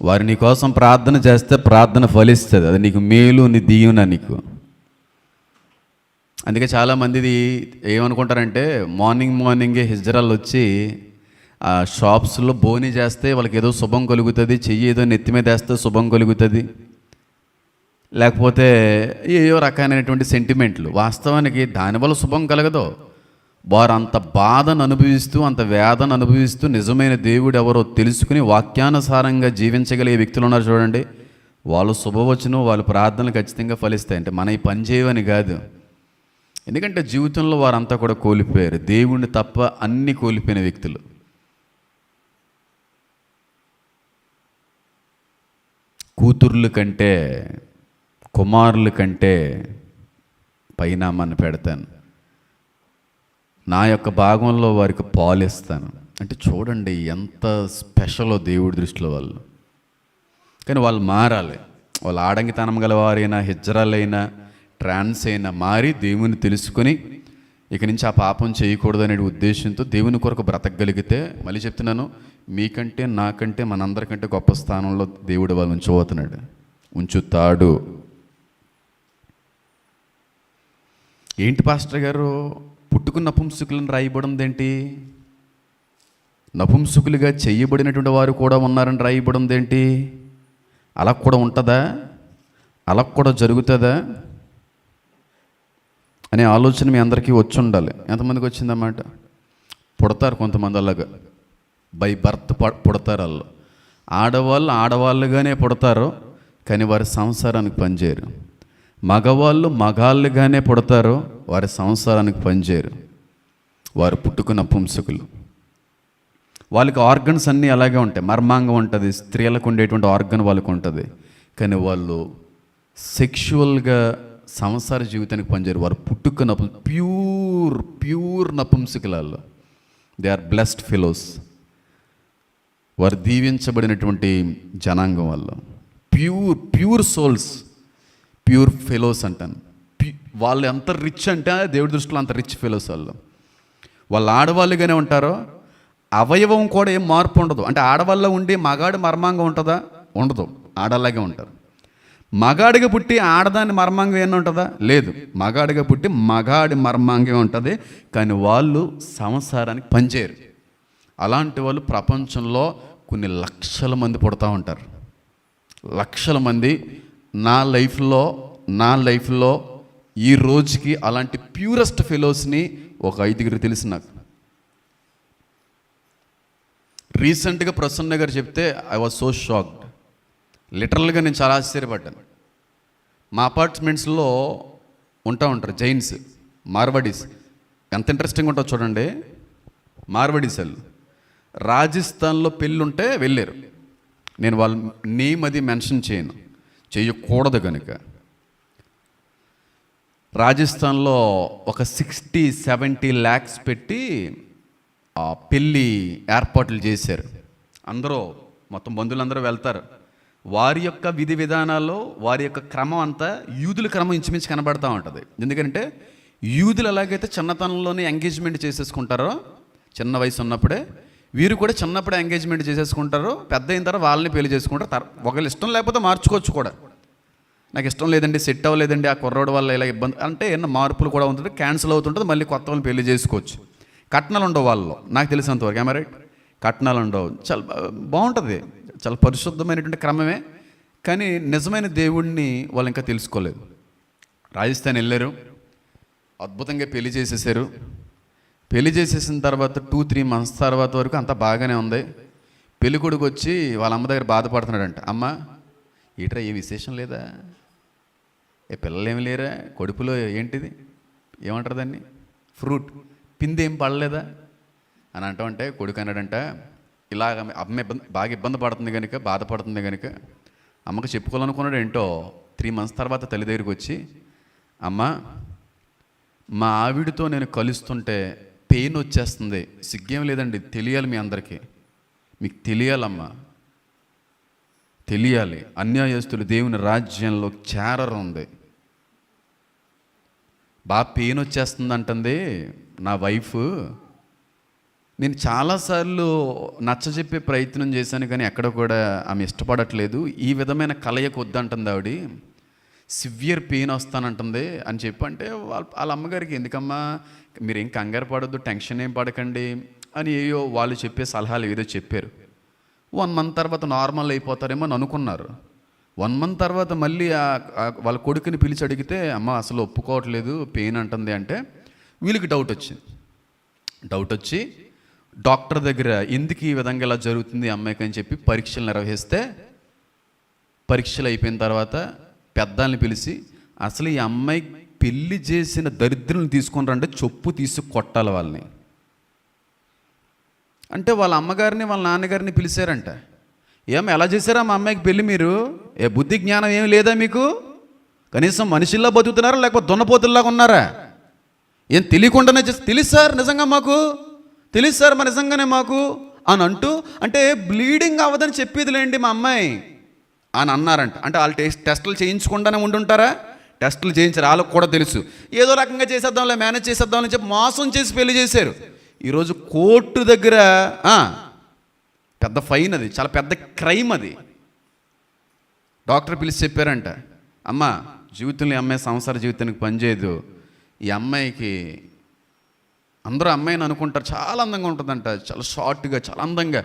వారి నీ కోసం ప్రార్థన చేస్తే ప్రార్థన ఫలిస్తుంది. అది నీకు మేలు, నీ దీవెన నీకు. అందుకే చాలామందిది ఏమనుకుంటారంటే మార్నింగే హిజ్రాలు వచ్చి ఆ షాప్స్లో బోని చేస్తే వాళ్ళకి ఏదో శుభం కలుగుతుంది, చెయ్యి ఏదో నెత్తి మీద వేస్తే శుభం కలుగుతుంది, లేకపోతే ఏదో రకమైనటువంటి సెంటిమెంట్లు. వాస్తవానికి దానివల్ల శుభం కలగదు. వారు అంత బాధను అనుభవిస్తూ అంత వేదన అనుభవిస్తూ నిజమైన దేవుడు ఎవరో తెలుసుకుని వాక్యానుసారంగా జీవించగలిగే వ్యక్తులు ఉన్నారు చూడండి. వాళ్ళు శుభవచనం, వాళ్ళ ప్రార్థనలు ఖచ్చితంగా ఫలిస్తాయి. అంటే మన ఈ పని చేయవని కాదు. ఎందుకంటే జీవితంలో వారంతా కూడా కోల్పోయారు. దేవుణ్ణి తప్ప అన్ని కోల్పోయిన వ్యక్తులు. కూతుర్ల కంటే కుమారుల కంటే పైనామాన్ని పెడతాను, నా యొక్క భాగంలో వారికి పాలిస్తాను. అంటే చూడండి ఎంత స్పెషలో దేవుడి దృష్టిలో వాళ్ళు. కానీ వాళ్ళు మారాలి. వాళ్ళు ఆడంగితనం గలవారైనా, హిజ్రాలైనా, ట్రాన్స్ అయినా మారి దేవుని తెలుసుకొని ఇక నుంచి ఆ పాపం చేయకూడదు అనే ఉద్దేశంతో దేవుని కొరకు బ్రతకగలిగితే, మళ్ళీ చెప్తున్నాను, మీకంటే నాకంటే మనందరికంటే గొప్ప స్థానంలో దేవుడు వాళ్ళు ఉంచబోతున్నాడు, ఉంచుతాడు. ఏంటి పాస్టర్ గారు పుట్టుకున్న నపుంసకులను రాయబడింది ఏంటి? నపుంసకులుగా చేయబడినటువంటి వారు కూడా ఉన్నారని రాయబడింది ఏంటి? అలా కూడా ఉంటుందా? అలా కూడా జరుగుతుందా అనే ఆలోచన మీ అందరికీ వచ్చి ఉండాలి. ఎంతమందికి వచ్చిందన్నమాట? పుడతారు కొంతమంది అలాగా, బై బర్త్ పుడతారు. వాళ్ళు ఆడవాళ్ళు ఆడవాళ్ళుగానే పుడతారు, కానీ వారి సంసారానికి పనిచేయరు. మగవాళ్ళు మగాళ్ళుగానే పుడతారు, వారి సంసారానికి పనిచేయరు. వారు పుట్టుకున్న నపుంసకులు. వాళ్ళకి ఆర్గన్స్ అన్నీ అలాగే ఉంటాయి. మర్మాంగం ఉంటుంది, స్త్రీలకు ఉండేటువంటి ఆర్గన్ వాళ్ళకు ఉంటుంది, కానీ వాళ్ళు సెక్షువల్గా సంసార జీవితానికి పనిచేయరు. వారు పుట్టుకున్న ప్యూర్ నపుంసకులలో. They are blessed fellows. వారు దీవించబడినటువంటి జనాంగం వల్ల. ప్యూర్ సోల్స్, ప్యూర్ ఫెలోస్ అంటాను. వాళ్ళు ఎంత రిచ్ అంటే దేవుడి దృష్టిలో అంత రిచ్ ఫెలోస్ వాళ్ళు ఆడవాళ్ళుగానే ఉంటారో, అవయవం కూడా ఏం మార్పు ఉండదు. అంటే ఆడవాళ్ళలో ఉండి మగాడి మర్మాంగం ఉంటుందా? ఉండదు, ఆడలాగే ఉంటారు. మగాడిగా పుట్టి ఆడదాని మర్మాంగం ఏమన్నా ఉంటుందా? లేదు, మగాడిగా పుట్టి మగాడి మర్మాంగం ఉంటుంది, కానీ వాళ్ళు సంసారానికి పనిచేయరు. అలాంటి వాళ్ళు ప్రపంచంలో కొన్ని లక్షల మంది పుడతా ఉంటారు. లక్షల మంది. నా లైఫ్లో ఈ రోజుకి అలాంటి ప్యూరెస్ట్ ఫెలోస్ని ఒక 5 తెలిసి నాకు. రీసెంట్గా ప్రసన్న గారు చెప్తే ఐ వాజ్ సో షాక్డ్. లిటరల్గా నేను చాలా ఆశ్చర్యపడ్డాను. మా అపార్ట్మెంట్స్లో ఉంటారు జైన్స్, మార్వడీస్. ఎంత ఇంట్రెస్టింగ్ ఉంటుందో చూడండి. మార్వడీస్ వాళ్ళు రాజస్థాన్లో పెళ్ళుంటే వెళ్ళారు. నేను వాళ్ళ నేమ్ అది మెన్షన్ చేయకూడదు కనుక. రాజస్థాన్లో ఒక 60-70 lakhs పెట్టి పెళ్ళి ఏర్పాట్లు చేశారు. అందరూ మొత్తం బంధువులందరూ వెళ్తారు. వారి యొక్క విధి విధానాల్లో వారి యొక్క క్రమం అంతా యూదుల క్రమం ఇంచుమించు కనబడతా ఉంటుంది. ఎందుకంటే యూదులు ఎలాగైతే చిన్నతనంలోనే ఎంగేజ్మెంట్ చేసేసుకుంటారో, చిన్న వయసు ఉన్నప్పుడే, వీరు కూడా చిన్నప్పుడే ఎంగేజ్మెంట్ చేసేసుకుంటారు. పెద్ద అయిన తర్వాత వాళ్ళని పెళ్లి చేసుకుంటారు. ఒకళ్ళు ఇష్టం లేకపోతే మార్చుకోవచ్చు కూడా. నాకు ఇష్టం లేదండి, సెట్ అవ్వలేదండి, ఆ కుర్రోడు వల్ల ఇలా ఇబ్బంది అంటే ఏమన్నా మార్పులు కూడా ఉంటుంది, క్యాన్సిల్ అవుతుంటుంది, మళ్ళీ కొత్త వాళ్ళని పెళ్లి చేసుకోవచ్చు. కట్నాలు ఉండవు వాళ్ళలో, నాకు తెలిసినంతవరకు. ఏమో రైట్? కట్నాలు ఉండవు. చాలా బాగుంటుంది, చాలా పరిశుద్ధమైనటువంటి క్రమమే. కానీ నిజమైన దేవుణ్ణి వాళ్ళు ఇంకా తెలుసుకోలేదు. రాజస్థాన్ వెళ్ళారు, అద్భుతంగా పెళ్లి చేసేసారు. పెళ్లి చేసేసిన తర్వాత 2-3 months తర్వాత వరకు అంతా బాగానే ఉంది. పెళ్లి కొడుకు వచ్చి వాళ్ళ అమ్మ దగ్గర బాధపడుతున్నాడంట. అమ్మ ఈట్రా ఏ విశేషం లేదా? పిల్లలు ఏమి లేరా? కడుపులో ఏంటిది, ఏమంటారు దాన్ని, ఫ్రూట్ పిండి ఏం పడలేదా అని అంటామంటే, కొడుకు అన్నాడంట, ఇలాగ అమ్మ బాగా ఇబ్బంది పడుతుంది కనుక, బాధపడుతుంది కనుక అమ్మకు చెప్పుకోవాలనుకున్నాడు. ఏంటో 3 months తర్వాత తల్లి దగ్గరికి వచ్చి, అమ్మ మా ఆవిడతో నేను కలుస్తుంటే పెయిన్ వచ్చేస్తుంది, సిగ్గేం లేదండి, తెలియాలి మీ అందరికీ, మీకు తెలియాలమ్మా, తెలియాలి. అన్యాయస్తులు దేవుని రాజ్యంలో చేరరుంది. బాగా పెయిన్ వచ్చేస్తుంది అంటుంది నా వైఫ్. నేను చాలాసార్లు నచ్చజెప్పే ప్రయత్నం చేశాను, కానీ ఎక్కడ కూడా ఆమె ఇష్టపడట్లేదు. ఈ విధమైన కలయిక వద్దంటుంది ఆవిడ, సివియర్ పెయిన్ వస్తానంటుంది అని చెప్పి. అంటే వాళ్ళ అమ్మగారికి, ఎందుకమ్మా మీరేం కంగారు పడొద్దు, టెన్షన్ ఏం పడకండి అని ఏయో వాళ్ళు చెప్పే సలహాలు ఏదో చెప్పారు. 1 month తర్వాత నార్మల్ అయిపోతారేమో అని అనుకున్నారు. 1 month తర్వాత మళ్ళీ వాళ్ళ కొడుకుని పిలిచి అడిగితే, అమ్మ అసలు ఒప్పుకోవట్లేదు, పెయిన్ అంటుంది అంటే వీళ్ళకి డౌట్ వచ్చి డాక్టర్ దగ్గర ఎందుకు ఈ విధంగా ఇలా జరుగుతుంది అమ్మాయికి అని చెప్పి పరీక్షలు నిర్వహిస్తే, పరీక్షలు అయిపోయిన తర్వాత పెద్దల్ని పిలిచి, అసలు ఈ అమ్మాయి పెళ్లి చేసిన దరిద్రులను తీసుకొని రండి, చొప్పు తీసి కొట్టాలి వాళ్ళని అంటే, వాళ్ళ అమ్మగారిని వాళ్ళ నాన్నగారిని పిలిచారంట. ఏమో ఎలా చేశారా మా అమ్మాయికి పెళ్ళి? మీరు బుద్ధి జ్ఞానం ఏమి లేదా మీకు? కనీసం మనుషుల్లా బతుకుతున్నారా లేకపోతే దున్నపోతుల్లాగా ఉన్నారా? ఏం తెలియకుండానే తెలుసు సార్, నిజంగా మాకు తెలుసు సార్ మరి నిజంగానే మాకు అని అంటూ, అంటే బ్లీడింగ్ అవ్వదని చెప్పేదిలేండి మా అమ్మాయి అని అన్నారంట. అంటే వాళ్ళు టెస్టులు చేయించకుండానే ఉండుంటారా? టెస్టులు చేయించారు, వాళ్ళకు కూడా తెలుసు. ఏదో రకంగా చేసేద్దాంలే, మేనేజ్ చేసేద్దామని చెప్పి మోసం చేసి పెళ్లి చేశారు. ఈరోజు కోర్టు దగ్గర పెద్ద ఫైన్, అది చాలా పెద్ద క్రైమ్. అది డాక్టర్ పిలిచి చెప్పారంట, అమ్మ జీవితంలో ఈ అమ్మాయి సంసార జీవితానికి పనిచేయదు, ఈ అమ్మాయికి, అందరూ అమ్మాయిని అనుకుంటారు చాలా అందంగా ఉంటుందంట, చాలా షార్ట్గా, చాలా అందంగా.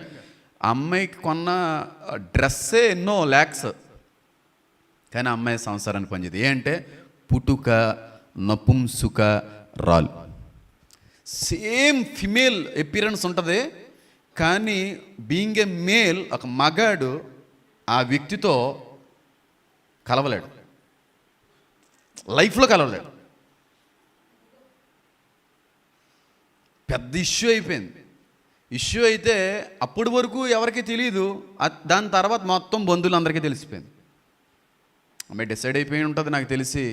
ఆ అమ్మాయికి కొన్న డ్రెస్సే ఎన్నో ల్యాక్స్, కానీ ఆ అమ్మాయి సంసారానికి పనిచేయదు. ఏంటంటే పుట్టుక నపుంసుక రాలు. సేమ్ ఫిమేల్ అపియరెన్స్ ఉంటుంది, కానీ బీయింగ్ ఏ మేల్, ఒక మగాడు ఆ వ్యక్తితో కలవలేడు, లైఫ్లో కలవలేడు. పెద్ద ఇష్యూ అయిపోయింది. ఇష్యూ అయితే అప్పటి వరకు ఎవరికి తెలియదు, దాని తర్వాత మొత్తం బంధువులందరికీ తెలిసిపోయింది. అమ్మాయి డిసైడ్ అయిపోయి ఉంటుంది నాకు తెలిసి,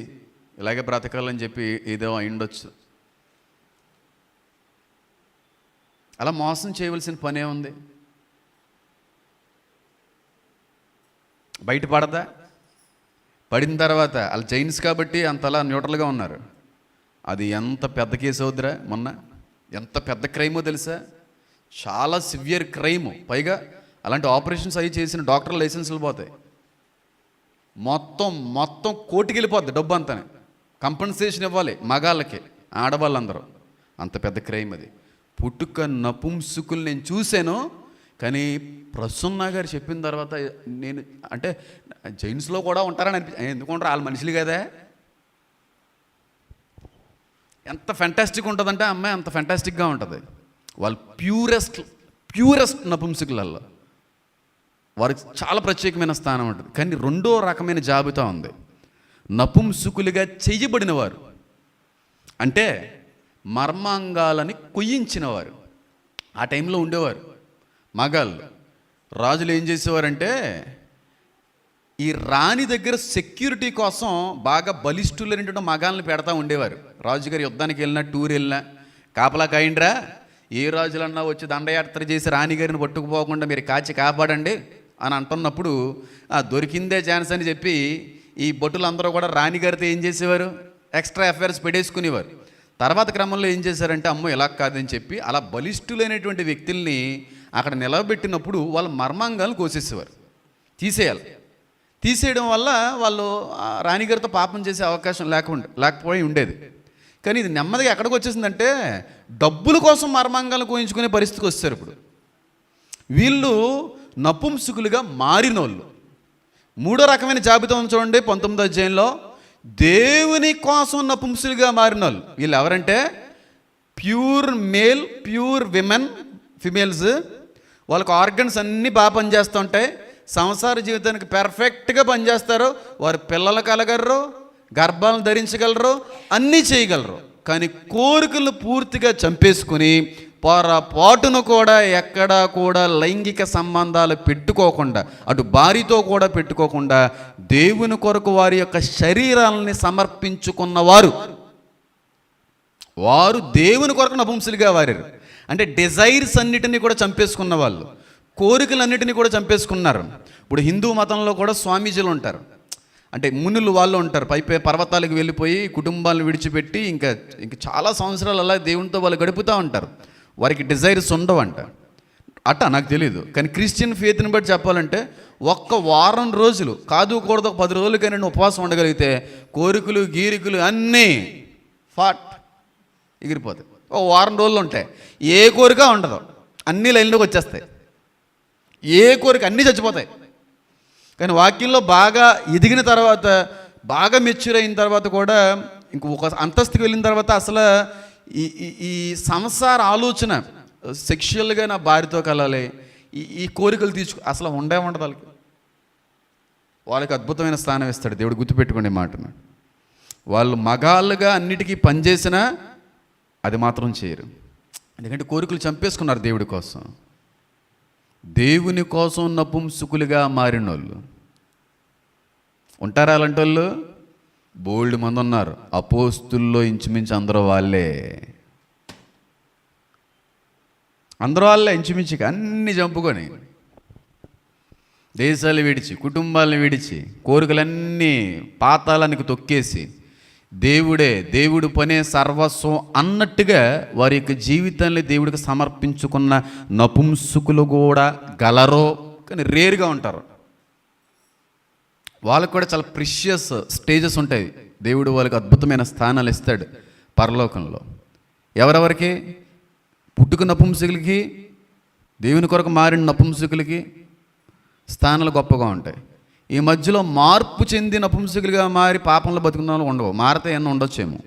ఇలాగే బ్రతకాలని చెప్పి ఏదో అయిండొచ్చు. అలా మోసం చేయవలసిన పనే ఉంది. బయటపడదా? పడిన తర్వాత వాళ్ళు జైన్స్ కాబట్టి అంతలా న్యూట్రల్గా ఉన్నారు. అది ఎంత పెద్ద కేసు అవుద్దిరా, మొన్న ఎంత పెద్ద క్రైమో తెలుసా? చాలా సివియర్ క్రైము. పైగా అలాంటి ఆపరేషన్స్ అవి చేసిన డాక్టర్ లైసెన్సులు పోతాయి, మొత్తం కోటికి వెళ్ళిపోద్ది డబ్బు అంతానే. కంపెన్సేషన్ ఇవ్వాలి మగాళ్ళకి, ఆడవాళ్ళందరూ. అంత పెద్ద క్రైమ్ అది. పుట్టుక నపుంసుకులు నేను చూశాను, కానీ ప్రసన్న గారు చెప్పిన తర్వాత నేను, అంటే జైన్స్లో కూడా ఉంటారని ఎందుకుంటారు, వాళ్ళు మనుషులు కదా. ఎంత ఫెంటాస్టిక్ ఉంటుందంటే అమ్మాయి, అంత ఫెంటాస్టిక్గా ఉంటుంది. వాళ్ళు ప్యూరెస్ట్ నపుంసకులలో వారికి చాలా ప్రత్యేకమైన స్థానం ఉంటుంది. కానీ రెండో రకమైన జాబితా ఉంది, నపుంసకులుగా చెయ్యబడిన వారు. అంటే మర్మాంగాలని కొయ్యించిన వారు. ఆ టైంలో ఉండేవారు మగాళ్ళు. రాజులు ఏం చేసేవారంటే, ఈ రాణి దగ్గర సెక్యూరిటీ కోసం బాగా బలిష్ఠులైనటువంటి మగాళ్ళని పెడతా ఉండేవారు. రాజుగారు యుద్ధానికి వెళ్ళినా, టూర్ వెళ్ళినా, కాపలా కాయండిరా, ఏ రాజులన్నా వచ్చి దండయాత్ర చేసి రాణిగారిని పట్టుకుపోకుండా మీరు కాచి కాపాడండి అని అంటున్నప్పుడు, దొరికిందే ఛాన్స్ అని చెప్పి ఈ భటులందరూ కూడా రాణిగారితో ఏం చేసేవారు, ఎక్స్ట్రా అఫైర్స్ పెట్టేసుకునేవారు. తర్వాత క్రమంలో ఏం చేశారంటే, అమ్మో ఇలా కాదని చెప్పి అలా బలిష్ఠులైనటువంటి వ్యక్తుల్ని అక్కడ నిలబెట్టినప్పుడు వాళ్ళ మర్మాంగాలను కోసేసేవారు, తీసేయడం వల్ల వాళ్ళు రాణిగారితో పాపం చేసే అవకాశం లేకపోయి ఉండేది. కానీ ఇది నెమ్మదిగా ఎక్కడికి వచ్చేసిందంటే, డబ్బుల కోసం మర్మాంగాలను కోయించుకునే పరిస్థితికి వచ్చారు. ఇప్పుడు వీళ్ళు నపుంసకులుగా మారినోళ్ళు. మూడో రకమైన జాబితా ఉంది చూడండి 19వ అధ్యాయంలో, దేవుని కోసం నపుంసకులుగా మారిన వాళ్ళు. వీళ్ళు ఎవరంటే pure male, pure women, females. వాళ్ళకి ఆర్గన్స్ అన్నీ బాగా పనిచేస్తూ ఉంటాయి, సంసార జీవితానికి పెర్ఫెక్ట్గా పనిచేస్తారు. వారు పిల్లలు కలగలరు, గర్భాలను ధరించగలరు, అన్నీ చేయగలరు. కానీ కోరికలు పూర్తిగా చంపేసుకుని పొరపాటును కూడా ఎక్కడా కూడా లైంగిక సంబంధాలు పెట్టుకోకుండా, అటు భార్యతో కూడా పెట్టుకోకుండా దేవుని కొరకు వారి యొక్క శరీరాలని సమర్పించుకున్నవారు, వారు దేవుని కొరకు నపుంసకులుగా వారారు. అంటే డిజైర్స్ అన్నిటినీ కూడా చంపేసుకున్న వాళ్ళు, కోరికలన్నిటినీ కూడా చంపేసుకున్నారు. ఇప్పుడు హిందూ మతంలో కూడా స్వామీజీలు ఉంటారు, అంటే మునులు వాళ్ళు ఉంటారు. పైపై పర్వతాలకు వెళ్ళిపోయి కుటుంబాలను విడిచిపెట్టి ఇంకా చాలా సంవత్సరాలు అలా దేవునితో వాళ్ళు గడుపుతూ ఉంటారు. వారికి డిజైర్స్ ఉండవంట నాకు తెలియదు. కానీ క్రిస్టియన్ ఫెయిత్ని బట్టి చెప్పాలంటే, ఒక్క వారం రోజులు కాదు కూడదు, 10 రోజులకైనా నేను ఉపవాసం ఉండగలిగితే కోరికలు గీరికలు అన్నీ ఎగిరిపోతాయి. వారం రోజులు ఉంటాయి, ఏ కోరిక ఉండదు, అన్నీ లైన్లోకి వచ్చేస్తాయి. ఏ కోరిక అన్నీ చచ్చిపోతాయి. కానీ వాక్యంలో బాగా ఎదిగిన తర్వాత, బాగా మెచ్యూర్ అయిన తర్వాత కూడా, ఇంకొక అంతస్తుకి వెళ్ళిన తర్వాత అసలు ఈ సంసార ఆలోచన, సెక్షువల్గా నా భార్యతో కలాలి, ఈ కోరికలు అసలు ఉండదు వాళ్ళకి అద్భుతమైన స్థానం ఇస్తాడు దేవుడు. గుర్తుపెట్టుకోండి మాటను. వాళ్ళు మగాళ్ళుగా అన్నిటికీ పనిచేసినా అది మాత్రం చేయరు. ఎందుకంటే కోరికలు చంపేసుకున్నారు దేవుడి కోసం. దేవుని కోసం నపుంసకులుగా మారిన వాళ్ళు ఉంటారా? అలాంటి వాళ్ళు బోల్డ్ మంది ఉన్నారు. అపోస్తుల్లో ఇంచుమించు అందరూ వాళ్ళే. అందరూ వాళ్ళే ఇంచుమించుగా అన్నీ చంపుకొని, అన్నీ చంపుకొని, దేశాలు విడిచి, కుటుంబాలను విడిచి, కోరికలన్నీ పాతాళానికి తొక్కేసి, దేవుడు పనే సర్వస్వం అన్నట్టుగా వారి యొక్క జీవితాన్ని దేవుడికి సమర్పించుకున్న నపుంసకులు కూడా గలరో, కానీ రేరుగా ఉంటారు. వాళ్ళకు కూడా చాలా ప్రిషియస్ స్టేజెస్ ఉంటాయి. దేవుడు వాళ్ళకి అద్భుతమైన స్థానాలు ఇస్తాడు పరలోకంలో. ఎవరెవరికి? పుట్టుక నపుంసకులకి, దేవుని కొరకు మారిన నపుంసకులకి స్థానాలు గొప్పగా ఉంటాయి. ఈ మధ్యలో మార్పు చెంది నపుంసకులుగా మారి పాపంలో బతుకున్న వాళ్ళు ఉండవు. మారితే ఏమన్నా ఉండొచ్చేమో.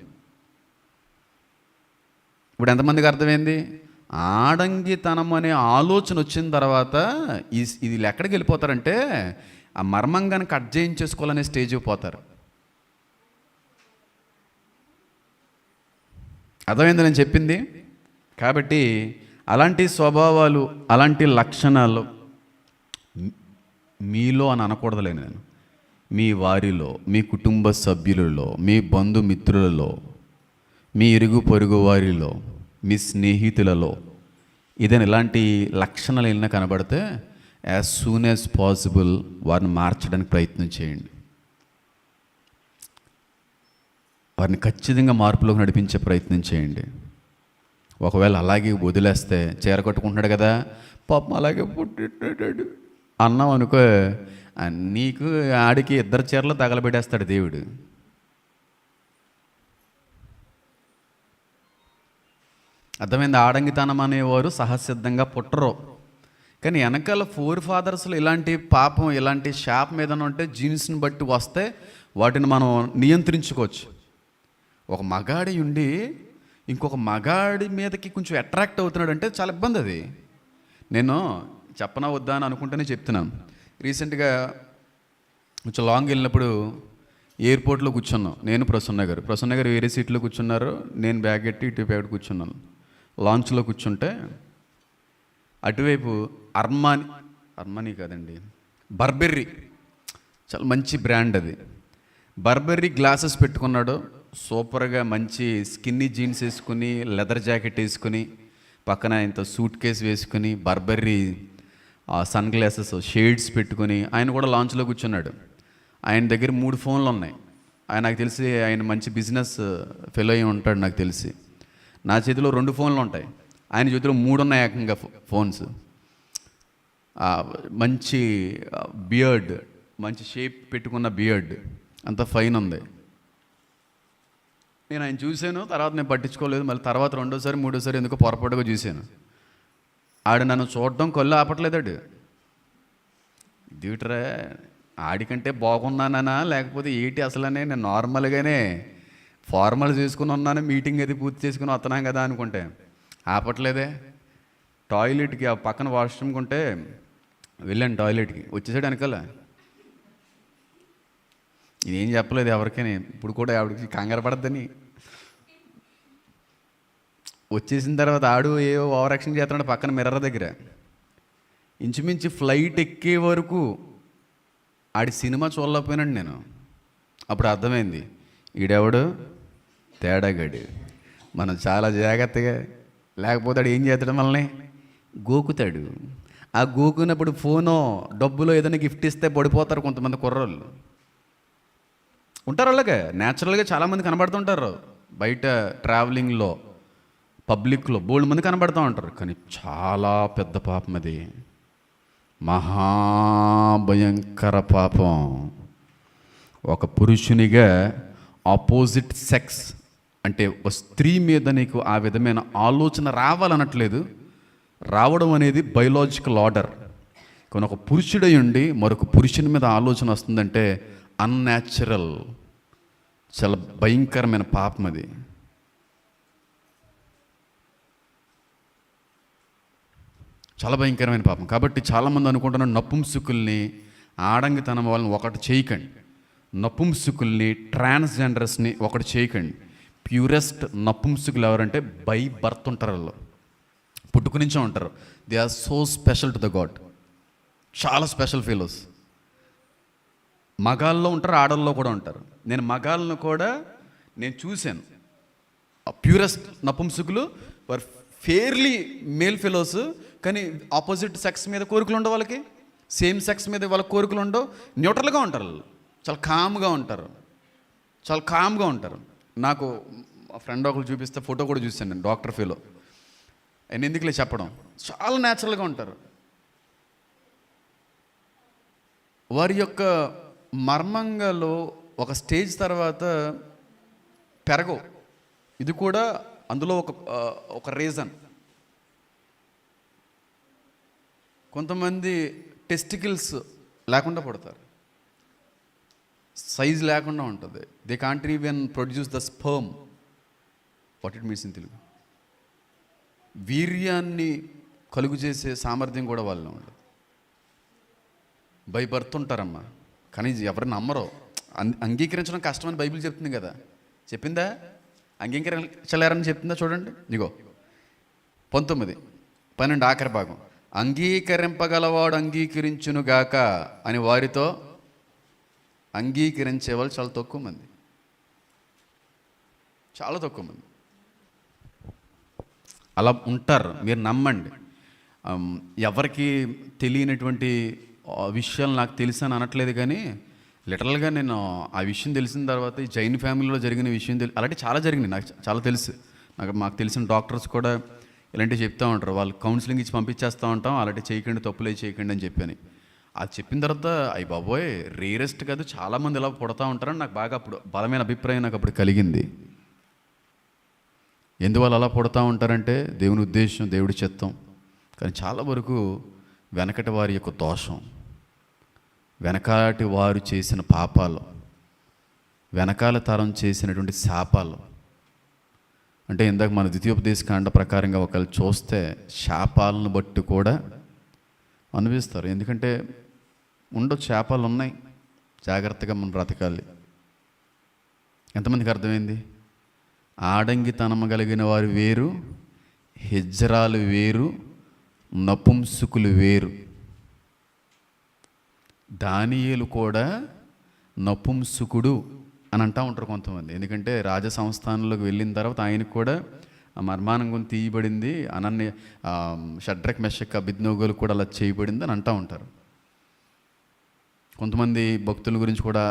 ఇప్పుడు ఎంతమందికి అర్థమైంది? ఆడంగితనం అనే ఆలోచన వచ్చిన తర్వాత ఇది ఎక్కడికి వెళ్ళిపోతారంటే, ఆ మర్మంగాన్ని కట్ చేయించేసుకోవాలనే స్టేజ్కి పోతారు. అర్థమైంది నేను చెప్పింది? కాబట్టి అలాంటి స్వభావాలు, అలాంటి లక్షణాలు మీలో అని అనకూడదులే నేను, మీ వారిలో, మీ కుటుంబ సభ్యులలో, మీ బంధుమిత్రులలో, మీ ఇరుగు పొరుగు వారిలో, మీ స్నేహితులలో ఏదైనా ఇలాంటి లక్షణాలు ఏమైనా కనబడితే యాజ్ సూన్ యాజ్ పాసిబుల్ వారిని మార్చడానికి ప్రయత్నం చేయండి. వారిని ఖచ్చితంగా మార్పులోకి నడిపించే ప్రయత్నం చేయండి. ఒకవేళ అలాగే వదిలేస్తే, చీర కట్టుకుంటున్నాడు కదా పాపం అలాగే పుట్టినాడు అన్నాం అనుకో, నీకు ఆడికి 2 చీరలు తగలబెట్టేస్తాడు దేవుడు. అర్థమైంది? ఆడంగితనం అనేవారు సహసిద్ధంగా పుట్టరు. కానీ వెనకాల 4 ఫాదర్స్లో ఇలాంటి పాపం, ఇలాంటి శాపం ఏదైనా ఉంటే జీన్స్ని బట్టి వస్తే వాటిని మనం నియంత్రించుకోవచ్చు. ఒక మగాడి ఉండి ఇంకొక మగాడి మీదకి కొంచెం అట్రాక్ట్ అవుతున్నాడు అంటే చాలా ఇబ్బంది. అది నేను చెప్పనా వద్దా అని అనుకుంటేనే చెప్తున్నాను. రీసెంట్గా కొంచెం లాంగ్ వెళ్ళినప్పుడు ఎయిర్పోర్ట్లో కూర్చున్నాం. నేను ప్రసన్న గారు వేరే సీట్లో కూర్చున్నారు, నేను బ్యాగ్ ఎట్టి ఇటు బ్యాగ్ కూర్చున్నాను. లాంచ్లో కూర్చుంటే అటువైపు అర్మానీ కాదండి, బర్బెర్రీ, చాలా మంచి బ్రాండ్ అది. బర్బెర్రీ గ్లాసెస్ పెట్టుకున్నాడు, సూపర్గా మంచి స్కిన్నీ జీన్స్ వేసుకుని, లెదర్ జాకెట్ వేసుకుని, పక్కన ఇంత సూట్ కేసు వేసుకుని, బర్బెర్రీ సన్ గ్లాసెస్ షేడ్స్ పెట్టుకుని ఆయన కూడా లాంచ్లో కూర్చున్నాడు. ఆయన దగ్గర 3 ఫోన్లు ఉన్నాయి. నాకు తెలిసి ఆయన మంచి బిజినెస్ ఫెలో అయి ఉంటాడు నాకు తెలిసి. నా చేతిలో 2 ఫోన్లు ఉంటాయి, ఆయన చేతిలో 3 ఉన్నాయి ఏకంగా ఫోన్స్. మంచి బియర్డ్, మంచి షేప్ పెట్టుకున్న బియర్డ్, అంత ఫైన్ ఉంది. నేను ఆయన చూశాను, తర్వాత నేను పట్టించుకోలేదు. మళ్ళీ తర్వాత 2వ సారి 3వ సారి ఎందుకో పొరపాటుగా చూశాను. ఆడు నన్ను చూడడం కళ్ళు ఆపట్లేదాడు. డ్యూటరే ఆడికంటే బాగున్నానా లేకపోతే ఏంటి అసలనే, నేను నార్మల్గానే ఫార్మల్ చేసుకుని ఉన్నాను, మీటింగ్ అది పూర్తి చేసుకుని వస్తున్నాం కదా అనుకుంటే ఆపట్లేదే. టాయిలెట్కి ఆ పక్కన వాష్రూమ్కి ఉంటే వెళ్ళాను, టాయిలెట్కి వచ్చేసాడు వెనకాల. ఇదేం చెప్పలేదు ఎవరికైనా, ఇప్పుడు కూడా ఆవిడకి కంగారు పడద్దని. వచ్చేసిన తర్వాత ఆడు ఏవో ఓవర్ యాక్షన్ చేస్తున్నాడు పక్కన మిర్రర్ దగ్గర. ఇంచుమించు ఫ్లైట్ ఎక్కే వరకు ఆడి సినిమా చూడలేకపోయినాడు నేను. అప్పుడు అర్థమైంది ఈడెవడు తేడాగాడు, మనం చాలా జాగ్రత్తగా, లేకపోతే ఆడు ఏం చేస్తాడు మనల్ని గోకుతాడు. ఆ గోకున్నప్పుడు ఫోనో డబ్బులో ఏదైనా గిఫ్ట్ ఇస్తే పడిపోతారు కొంతమంది కుర్రోళ్ళు ఉంటారు. అలాగే న్యాచురల్గా చాలామంది కనబడుతుంటారు బయట ట్రావెలింగ్లో, పబ్లిక్లో బోల్డ్ మంది కనబడుతూ ఉంటారు. కానీ చాలా పెద్ద పాపం అది, మహాభయంకర పాపం. ఒక పురుషునిగా ఆపోజిట్ సెక్స్ అంటే ఒక స్త్రీ మీద నీకు ఆ విధమైన ఆలోచన రావాలనట్లేదు, రావడం అనేది బయోలాజికల్ ఆర్డర్. కానీ ఒక పురుషుడై ఉండి మరొక పురుషుని మీద ఆలోచన వస్తుందంటే అన్యాచురల్, చాలా భయంకరమైన పాపం అది. చాలా భయంకరమైన పాపం. కాబట్టి చాలామంది అనుకుంటున్నారు నపుంసకుల్ని, ఆడంగితనం వాళ్ళని ఒకటి చేయకండి, నపుంసకుల్ని, ట్రాన్స్జెండర్స్ని ఒకటి చేయకండి. ప్యూరెస్ట్ నపుంసకులు ఎవరంటే బై బర్త్ ఉంటారు, వాళ్ళు పుట్టుకు నుంచే ఉంటారు. They are so special to the god, చాలా స్పెషల్ ఫీలోస్. మగాల్లో ఉంటారు, ఆడల్లో కూడా ఉంటారు. నేను మగాళ్ళను కూడా నేను చూశాను. ప్యూరెస్ట్ నపుంసకులు వారు ఫేర్లీ మేల్ ఫెలోస్, కానీ ఆపోజిట్ సెక్స్ మీద కోరికలు ఉండవు వాళ్ళకి, సేమ్ సెక్స్ మీద వాళ్ళకి కోరికలు ఉండవు, న్యూట్రల్గా ఉంటారు వాళ్ళు, చాలా కామ్గా ఉంటారు. నాకు ఫ్రెండ్ ఒకరు చూపిస్తే ఫోటో కూడా చూశాను నేను, డాక్టర్ ఫెలో. ఆయన ఎందుకులే చెప్పడం, చాలా న్యాచురల్గా ఉంటారు. వారి యొక్క మర్మంగాలో ఒక స్టేజ్ తర్వాత పెరగవు. ఇది కూడా అందులో ఒక రీజన్. కొంతమంది టెస్టికల్స్ లేకుండా పుడతారు, సైజ్ లేకుండా ఉంటుంది. They can't even produce the sperm. What it means in Telugu? వీర్యాన్ని కలుగు చేసే సామర్థ్యం కూడా వాళ్ళలో ఉండదు. బై బర్త్ ఉంటారమ్మా, కానీ ఎవరిని నమ్మరో. అంగీకరించడం కష్టమని బైబిల్ చెప్తుంది కదా, చెప్పిందా? అంగీకరించలేరని చెప్తుందా? చూడండి, ఇగో 19:12 ఆఖరి భాగం. అంగీకరింపగలవాడు అంగీకరించునుగాక అని వారితో అంగీకరించే వాళ్ళు చాలా తక్కువ మంది. అలా ఉంటారు, మీరు నమ్మండి. ఎవరికి తెలియనటువంటి విషయాలు నాకు తెలుసు అని అనట్లేదు, కానీ లిటరల్గా నేను ఆ విషయం తెలిసిన తర్వాత ఈ జైన్ ఫ్యామిలీలో జరిగిన విషయం అలాంటి చాలా జరిగినాయి, నాకు చాలా తెలుసు. మాకు తెలిసిన డాక్టర్స్ కూడా ఇలాంటివి చెప్తూ ఉంటారు. వాళ్ళు కౌన్సిలింగ్ ఇచ్చి పంపించేస్తూ ఉంటాం, అలాంటి చేయకండి, తప్పులే చేయకండి అని చెప్పని. అది చెప్పిన తర్వాత అయ్యి బాబోయ్, రేరెస్ట్ కాదు, చాలామంది ఇలా పుడతా ఉంటారని నాకు బాగా అప్పుడు బలమైన అభిప్రాయం నాకు అప్పుడు కలిగింది. ఎందువల్ల అలా పుడతా ఉంటారంటే దేవుని ఉద్దేశం, దేవుడి చిత్తం. కానీ చాలా వరకు వెనకటి వారి యొక్క దోషం, వెనకాటి వారు చేసిన పాపాలు, వెనకాల తరం చేసినటువంటి శాపాలు. అంటే ఇందాక మన ద్వితీయోపదేశకాండ ప్రకారంగా ఒకవేళ చూస్తే శాపాలను బట్టి కూడా అనుభవిస్తారు. ఎందుకంటే ఉండొచ్చు, శాపాలు ఉన్నాయి, జాగ్రత్తగా మనం బ్రతకాలి. ఎంతమందికి అర్థమైంది? ఆడంగితనము కలిగిన వారు వేరు, హిజ్రాలు వేరు, నపుంసకులు వేరు. దానియేలు కూడా నపుంసకుడు అని అంటూ ఉంటారు కొంతమంది. ఎందుకంటే రాజ సంస్థానంలోకి వెళ్ళిన తర్వాత ఆయనకు కూడా ఆ మర్మానంగం తీయబడింది, అనన్య షడ్రక్ మెషక్ అబేద్నెగోలు కూడా అలా చేయబడింది అని అంటూ ఉంటారు. కొంతమంది భక్తుల గురించి కూడా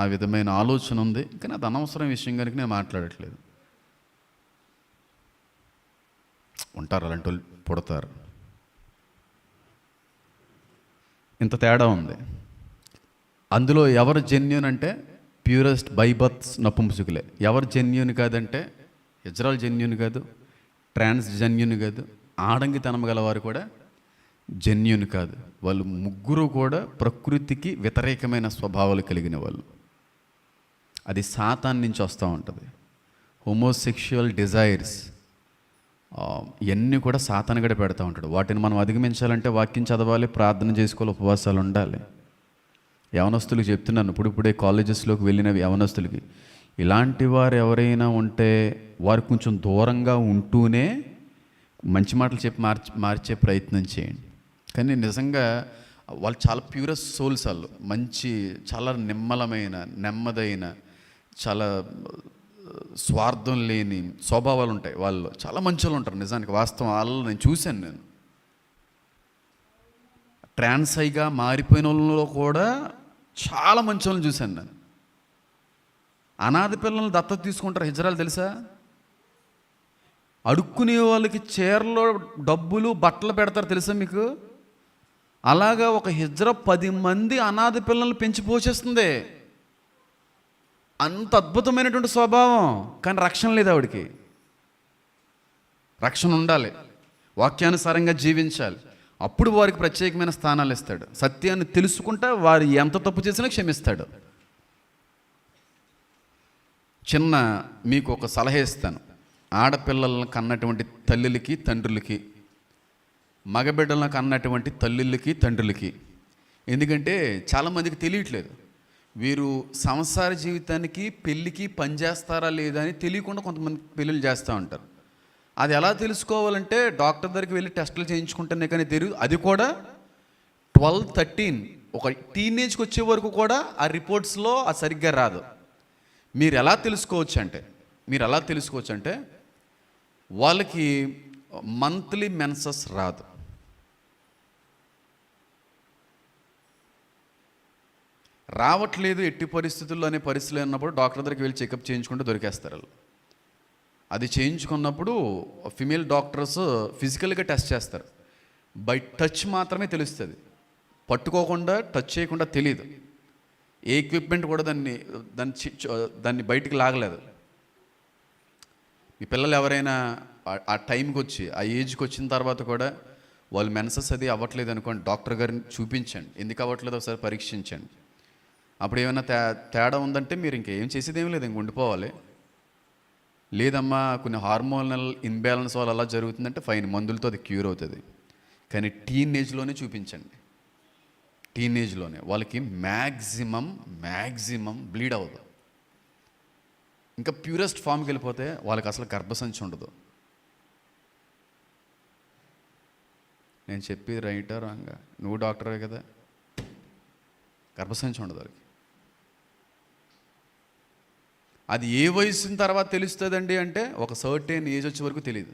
ఆ విధమైన ఆలోచన ఉంది, కానీ అది అనవసరం విషయం కనుక నేను మాట్లాడట్లేదు. ఉంటారు, అలాంటి వాళ్ళు పుడతారు. ఇంత తేడా ఉంది. అందులో ఎవరు జెన్యూన్ అంటే ప్యూరెస్ట్ బై బర్త్స్ నపుంసకులే. ఎవరు జెన్యూన్ కాదంటే ఇజ్రాయెల్ జెన్యూన్ కాదు, ట్రాన్స్ జెన్యూన్ కాదు, ఆడంగితనం గలవారు కూడా జెన్యూన్ కాదు. వాళ్ళు ముగ్గురు కూడా ప్రకృతికి వ్యతిరేకమైన స్వభావాలు కలిగిన వాళ్ళు. అది సాతాన్ నుంచి వస్తూ ఉంటుంది. హోమోసెక్షువల్ డిజైర్స్ ఇవన్నీ కూడా సాతానుగడ పెడతా ఉంటాడు. వాటిని మనం అధిగమించాలంటే వాక్యం చదవాలి, ప్రార్థన చేసుకోవాలి, ఉపవాసాలు ఉండాలి. యవనస్తులకు చెప్తున్నాను, ఇప్పుడే కాలేజెస్లోకి వెళ్ళిన యవనస్తులకి, ఇలాంటి వారు ఎవరైనా ఉంటే వారు కొంచెం దూరంగా ఉంటూనే మంచి మాటలు చెప్పి మార్చే ప్రయత్నం చేయండి. కానీ నిజంగా వాళ్ళు చాలా ప్యూరెస్ట్ సోల్స్, వాళ్ళు మంచి, చాలా నిమ్మలమైన, నెమ్మదైన, చాలా స్వార్థం లేని స్వభావాలు ఉంటాయి వాళ్ళు. చాలా మంచి వాళ్ళు ఉంటారు నిజానికి, వాస్తవం. వాళ్ళు నేను చూశాను. నేను ట్రాన్సైగా మారిపోయిన వాళ్ళలో కూడా చాలా మంచి వాళ్ళని చూశాను నేను. అనాథ పిల్లల్ని దత్తత తీసుకుంటారు హిజ్రాలు, తెలుసా? అడుక్కునే వాళ్ళకి చీరలో డబ్బులు, బట్టలు పెడతారు, తెలుసా మీకు? అలాగా ఒక హిజ్రా 10 మంది అనాథ పిల్లల్ని పెంచి పోషిస్తుంది. అంత అద్భుతమైనటువంటి స్వభావం, కానీ రక్షణ లేదు ఆవిడికి. రక్షణ ఉండాలి, వాక్యానుసారంగా జీవించాలి, అప్పుడు వారికి ప్రత్యేకమైన స్థానాలు ఇస్తాడు. సత్యాన్ని తెలుసుకుంటా వారు ఎంత తప్పు చేసినా క్షమిస్తాడు. చిన్న మీకు ఒక సలహా ఇస్తాను. ఆడపిల్లలను కన్నటువంటి తల్లులకి, తండ్రులకి, మగబిడ్డలను కన్నటువంటి తల్లులకి, తండ్రులకి. ఎందుకంటే చాలామందికి తెలియట్లేదు, వీరు సంసార జీవితానికి, పెళ్ళికి పనిచేస్తారా లేదా అని తెలియకుండా కొంతమంది పెళ్ళిళ్ళు చేస్తూ ఉంటారు. అది ఎలా తెలుసుకోవాలంటే డాక్టర్ దగ్గరికి వెళ్ళి టెస్టులు చేయించుకుంటేనే కానీ తెలియదు. అది కూడా 12-13 ఒక టీనేజ్కి వచ్చే వరకు కూడా ఆ రిపోర్ట్స్లో అది సరిగ్గా రాదు. మీరు ఎలా తెలుసుకోవచ్చు అంటే వాళ్ళకి మంత్లీ మెన్సస్ రాదు. రావట్లేదు ఎట్టి పరిస్థితుల్లో అనే పరిస్థితులు ఉన్నప్పుడు డాక్టర్ దగ్గరికి వెళ్ళి చెకప్ చేయించుకుంటూ దొరికేస్తారు వాళ్ళు. అది చేయించుకున్నప్పుడు ఫిమేల్ డాక్టర్స్ ఫిజికల్గా టెస్ట్ చేస్తారు. బై టచ్ మాత్రమే తెలుస్తుంది, పట్టుకోకుండా టచ్ చేయకుండా తెలియదు. ఏ ఎక్విప్మెంట్ కూడా దాన్ని బయటికి లాగలేదు. మీ పిల్లలు ఎవరైనా ఆ టైంకి వచ్చి ఆ ఏజ్కి వచ్చిన తర్వాత కూడా వాళ్ళు మెన్సస్ అది అవ్వట్లేదు అనుకోండి, డాక్టర్ గారిని చూపించండి. ఎందుకు అవ్వట్లేదు ఒకసారి పరీక్షించండి. అప్పుడు ఏమైనా తేడా ఉందంటే మీరు ఇంకేం చేసేది ఏమీ లేదు, ఇంక ఉండిపోవాలి. లేదమ్మా కొన్ని హార్మోనల్ ఇన్బ్యాలెన్స్ వల్ల అలా జరుగుతుందంటే ఫైన్, మందులతో అది క్యూర్ అవుతుంది. కానీ టీనేజ్లోనే చూపించండి. టీనేజ్లోనే వాళ్ళకి మ్యాక్సిమం బ్లీడ్ అవ్వదు. ఇంకా ప్యూరెస్ట్ ఫామ్కి వెళ్ళిపోతే వాళ్ళకి అసలు గర్భసంచి ఉండదు. నేను చెప్పేది రైటా రాంగా? నువ్వు డాక్టరే కదా. గర్భసంచి ఉండదు వాళ్ళకి. అది ఏ వయసున తర్వాత తెలుస్తుందండి అంటే ఒక సర్టెన్ ఏజ్ వచ్చే వరకు తెలియదు.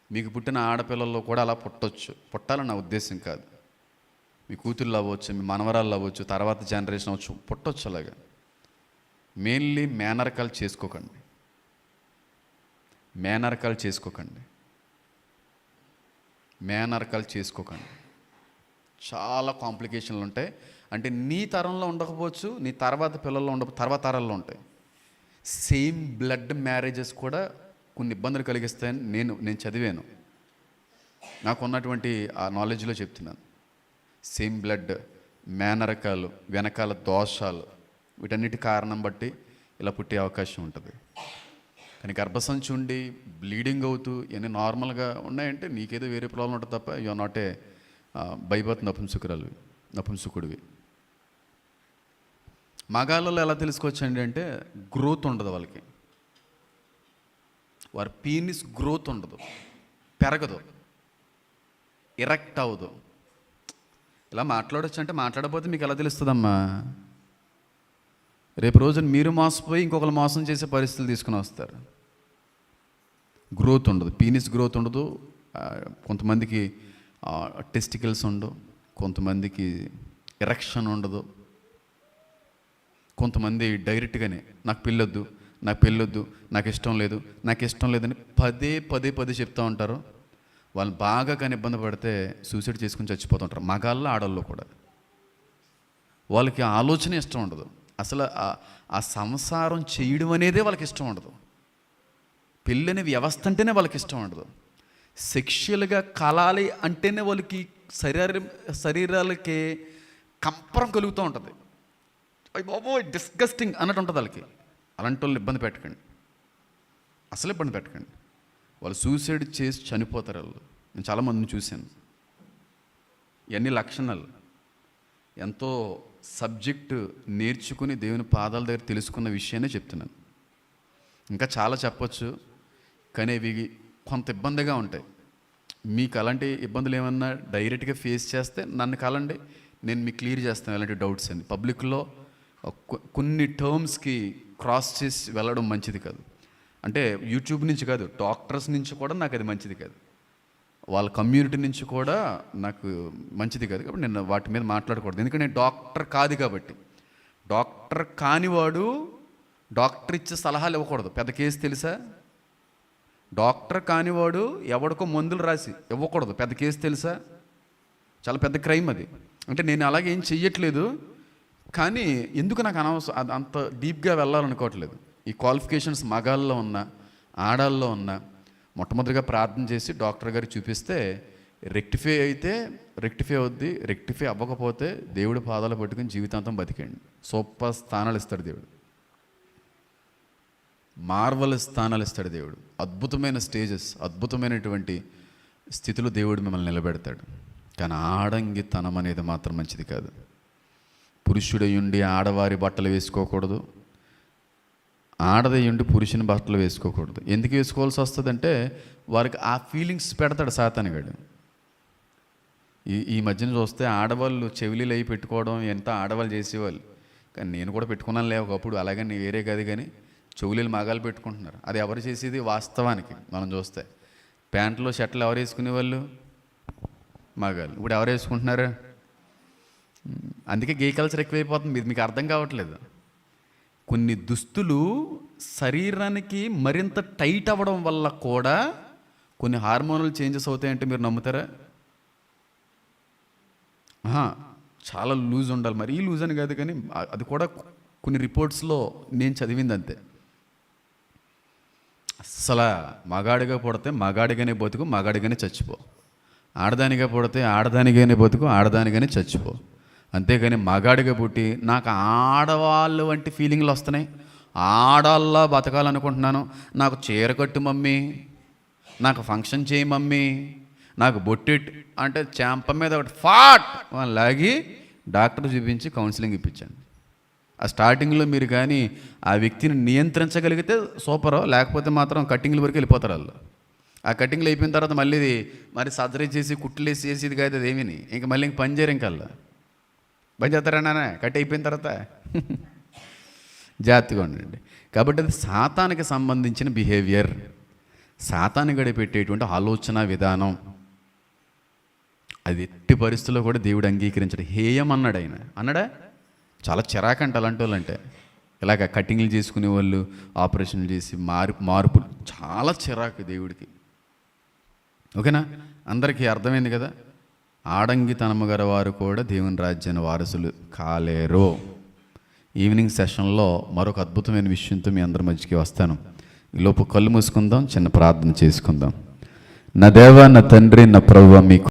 మీకు పుట్టిన ఆడపిల్లల్లో కూడా అలా పుట్టాలని నా ఉద్దేశం కాదు. మీ కూతుళ్ళు అవ్వచ్చు, మీ మనవరాళ్ళు అవ్వచ్చు, తర్వాత జనరేషన్ అవ్వచ్చు, పుట్టొచ్చు. అలాగా మెయిన్లీ మేనరకాలు చేసుకోకండి. చాలా కాంప్లికేషన్లు ఉంటాయి. అంటే నీ తరంలో ఉండకపోవచ్చు, నీ తర్వాత పిల్లల్లో తర్వాత తరాల్లో ఉంటాయి. సేమ్ బ్లడ్ మ్యారేజెస్ కూడా కొన్ని ఇబ్బందులు కలిగిస్తాయని నేను చదివాను. నాకు ఉన్నటువంటి ఆ నాలెడ్జ్లో చెప్తున్నాను. సేమ్ బ్లడ్, మేనరకాలు, వెనకాల దోషాలు, వీటన్నిటి కారణం బట్టి ఇలా పుట్టే అవకాశం ఉంటుంది. కానీ గర్భసంచి ఉండి బ్లీడింగ్ అవుతూ ఇవన్నీ నార్మల్గా ఉన్నాయంటే నీకేదో వేరే ప్రాబ్లం ఉంటుంది తప్ప you are not a by birth నపుంసకుడివి. మగాళ్ళలో ఎలా తెలుసుకోవచ్చండి అంటే గ్రోత్ ఉండదు వాళ్ళకి. వారి పీనిస్ గ్రోత్ ఉండదు, పెరగదు, ఎరెక్ట్ అవ్వదు. ఇలా మాట్లాడచ్చు అంటే మాట్లాడకపోతే మీకు ఎలా తెలుస్తుందమ్మా? రేపు రోజున మీరు మోసపోయి ఇంకొకరు మోసం చేసే పరిస్థితులు తీసుకుని వస్తారు. గ్రోత్ ఉండదు, పీనిస్ గ్రోత్ ఉండదు. కొంతమందికి టెస్టికల్స్ ఉండవు, కొంతమందికి ఎరెక్షన్ ఉండదు, కొంతమంది డైరెక్ట్గానే నాకు పెళ్ళొద్దు, నాకు ఇష్టం లేదని పదే చెప్తూ ఉంటారు. వాళ్ళు బాగా కానీ ఇబ్బంది పడితే సూసైడ్ చేసుకుని చచ్చిపోతుంటారు. మగాళ్ళు ఆడల్లో కూడా వాళ్ళకి ఆలోచన ఇష్టం ఉండదు. అసలు ఆ సంసారం చేయడం అనేదే వాళ్ళకి ఇష్టం ఉండదు. పెళ్ళని వ్యవస్థ అంటేనే వాళ్ళకి ఇష్టం ఉండదు. సెక్షువల్గా కలాలి అంటేనే వాళ్ళకి శరీరాలకి కంపరం కలుగుతూ ఉంటుంది. అయ్యి బాబోయ్ డిస్గస్టింగ్ అన్నట్టు ఉంటుంది వాళ్ళకి. అలాంటి వాళ్ళు ఇబ్బంది పెట్టకండి, అసలు ఇబ్బంది పెట్టకండి. వాళ్ళు సూసైడ్ చేసి చనిపోతారు వాళ్ళు. నేను చాలామందిని చూశాను. ఇవన్నీ లక్షణాలు. ఎంతో సబ్జెక్టు నేర్చుకుని దేవుని పాదాల దగ్గర తెలుసుకున్న విషయాన్ని చెప్తున్నాను. ఇంకా చాలా చెప్పొచ్చు, కానీ ఇవి కొంత ఇబ్బందిగా ఉంటాయి. మీకు అలాంటి ఇబ్బందులు ఏమన్నా డైరెక్ట్గా ఫేస్ చేస్తే నన్ను కలండి, నేను మీకు క్లియర్ చేస్తాను అలాంటి డౌట్స్ అని. పబ్లిక్లో కొన్ని టర్మ్స్కి క్రాస్ చేసి వెళ్ళడం మంచిది కాదు. అంటే యూట్యూబ్ నుంచి కాదు, డాక్టర్స్ నుంచి కూడా నాకు అది మంచిది కాదు, వాళ్ళ కమ్యూనిటీ నుంచి కూడా నాకు మంచిది కాదు. కాబట్టి నేను వాటి మీద మాట్లాడకూడదు. ఎందుకంటే నేను డాక్టర్ కాదు కాబట్టి. డాక్టర్ కానివాడు డాక్టర్ ఇచ్చే సలహాలు ఇవ్వకూడదు. పెద్ద కేసు తెలుసా? డాక్టర్ కానివాడు ఎవడికో మందులు రాసి ఇవ్వకూడదు. పెద్ద కేసు తెలుసా? చాలా పెద్ద క్రైమ్ అది. అంటే నేను అలాగే ఏం చెయ్యట్లేదు, కానీ ఎందుకు నాకు అనవసరం అంత డీప్గా వెళ్ళాలనుకోవట్లేదు. ఈ క్వాలిఫికేషన్స్ మగాళ్ళలో ఉన్న ఆడాల్లో ఉన్న మొట్టమొదటిగా ప్రార్థన చేసి డాక్టర్ గారికి చూపిస్తే రెక్టిఫై అయితే రెక్టిఫై అవుద్ది. రెక్టిఫై అవ్వకపోతే దేవుడు పాదాలు పట్టుకుని జీవితాంతం బతికండి. సూపర్ స్థానాలు ఇస్తాడు దేవుడు, మార్వల్ స్థానాలు ఇస్తాడు దేవుడు. అద్భుతమైన స్టేజెస్, అద్భుతమైనటువంటి స్థితిలో దేవుడు మిమ్మల్ని నిలబెడతాడు. కానీ ఆడంగితనం అనేది మాత్రం మంచిది కాదు. పురుషుడయుండి ఆడవారి బట్టలు వేసుకోకూడదు, ఆడదయ్యుండి పురుషుని బట్టలు వేసుకోకూడదు. ఎందుకు వేసుకోవాల్సి వస్తుందంటే వారికి ఆ ఫీలింగ్స్ పెడతాడు సాతానుగాడు. ఈ మధ్యన చూస్తే ఆడవాళ్ళు చెవిలీలు అయి పెట్టుకోవడం ఎంత ఆడవాళ్ళు చేసేవాళ్ళు. కానీ నేను కూడా పెట్టుకున్నాను ఒకప్పుడు, అలాగని వేరే కాదు. కానీ చెవులీలు మగాలు పెట్టుకుంటున్నారు. అది ఎవరు చేసేది? వాస్తవానికి మనం చూస్తే ప్యాంట్లు షర్ట్లు ఎవరు వేసుకునేవాళ్ళు? మగాళ్ళు. ఇప్పుడు ఎవరు వేసుకుంటున్నారు? అందుకే గే కల్చర్ ఎక్కువైపోతుంది. మీకు అర్థం కావట్లేదు. కొన్ని దుస్తులు శరీరానికి మరింత టైట్ అవ్వడం వల్ల కూడా కొన్ని హార్మోనల్ చేంజెస్ అవుతాయంటే మీరు నమ్ముతారా? చాలా లూజ్ ఉండాలి. మరీ లూజ్ అని కాదు, కానీ అది కూడా కొన్ని రిపోర్ట్స్లో నేను చదివింది అంతే. అస్సలు మగాడిగా పుడితే మగాడిగానే బతుకు, మగాడిగానే చచ్చిపో. ఆడదానిగా పుడితే ఆడదానిగానే బతుకు, ఆడదానిగానే చచ్చిపో. అంతేగాని మగాడిగా పుట్టి నాకు ఆడవాళ్ళు వంటి ఫీలింగ్లు వస్తున్నాయి, ఆడవాళ్ళ బతకాలనుకుంటున్నాను, నాకు చీర కట్టు మమ్మీ, నాకు ఫంక్షన్ చేయి మమ్మీ, నాకు బొట్టెట్ అంటే చెంప మీద ఒకటి ఫాట్ లాగి డాక్టర్ చూపించి కౌన్సిలింగ్ ఇప్పించండి. ఆ స్టార్టింగ్లో మీరు కానీ ఆ వ్యక్తిని నియంత్రించగలిగితే సూపర్, లేకపోతే మాత్రం కట్టింగ్ల వరకు వెళ్ళిపోతారు వాళ్ళు. ఆ కట్టింగ్లు అయిపోయిన తర్వాత మళ్ళీ మరి సర్జరీ చేసి కుట్లేసి చేసేది కాదు అది ఏమీ, ఇంక మళ్ళీ ఇంక పని చేయరు. ఇంకల్లా పని చేస్తారన్నా కట్ అయిపోయిన తర్వాత జాగ్రత్తగా ఉండండి. కాబట్టి అది సాతానికి సంబంధించిన బిహేవియర్, సాతాను గడిపెట్టేటువంటి ఆలోచన విధానం. అది ఎట్టి పరిస్థితుల్లో కూడా దేవుడు అంగీకరించడు. హేయం అన్నాడు ఆయన. అన్నాడా? చాలా చిరాకంట అలాంటి వాళ్ళు అంటే. ఇలాగ కటింగ్లు చేసుకునే వాళ్ళు, ఆపరేషన్లు చేసి మార్పులు చాలా చిరాకు దేవుడికి. ఓకేనా? అందరికీ అర్థమైంది కదా? ఆడంగితనము గల వారు కూడా దేవుని రాజ్యాన్ని వారసులు కాలేరు. ఈవినింగ్ సెషన్లో మరొక అద్భుతమైన విషయంతో మీ అందరి మధ్యకి వస్తాను. ఈలోపు కళ్ళు మూసుకుందాం, చిన్న ప్రార్థన చేసుకుందాం. నా దేవా, నా తండ్రి, నా ప్రభువా, మీకు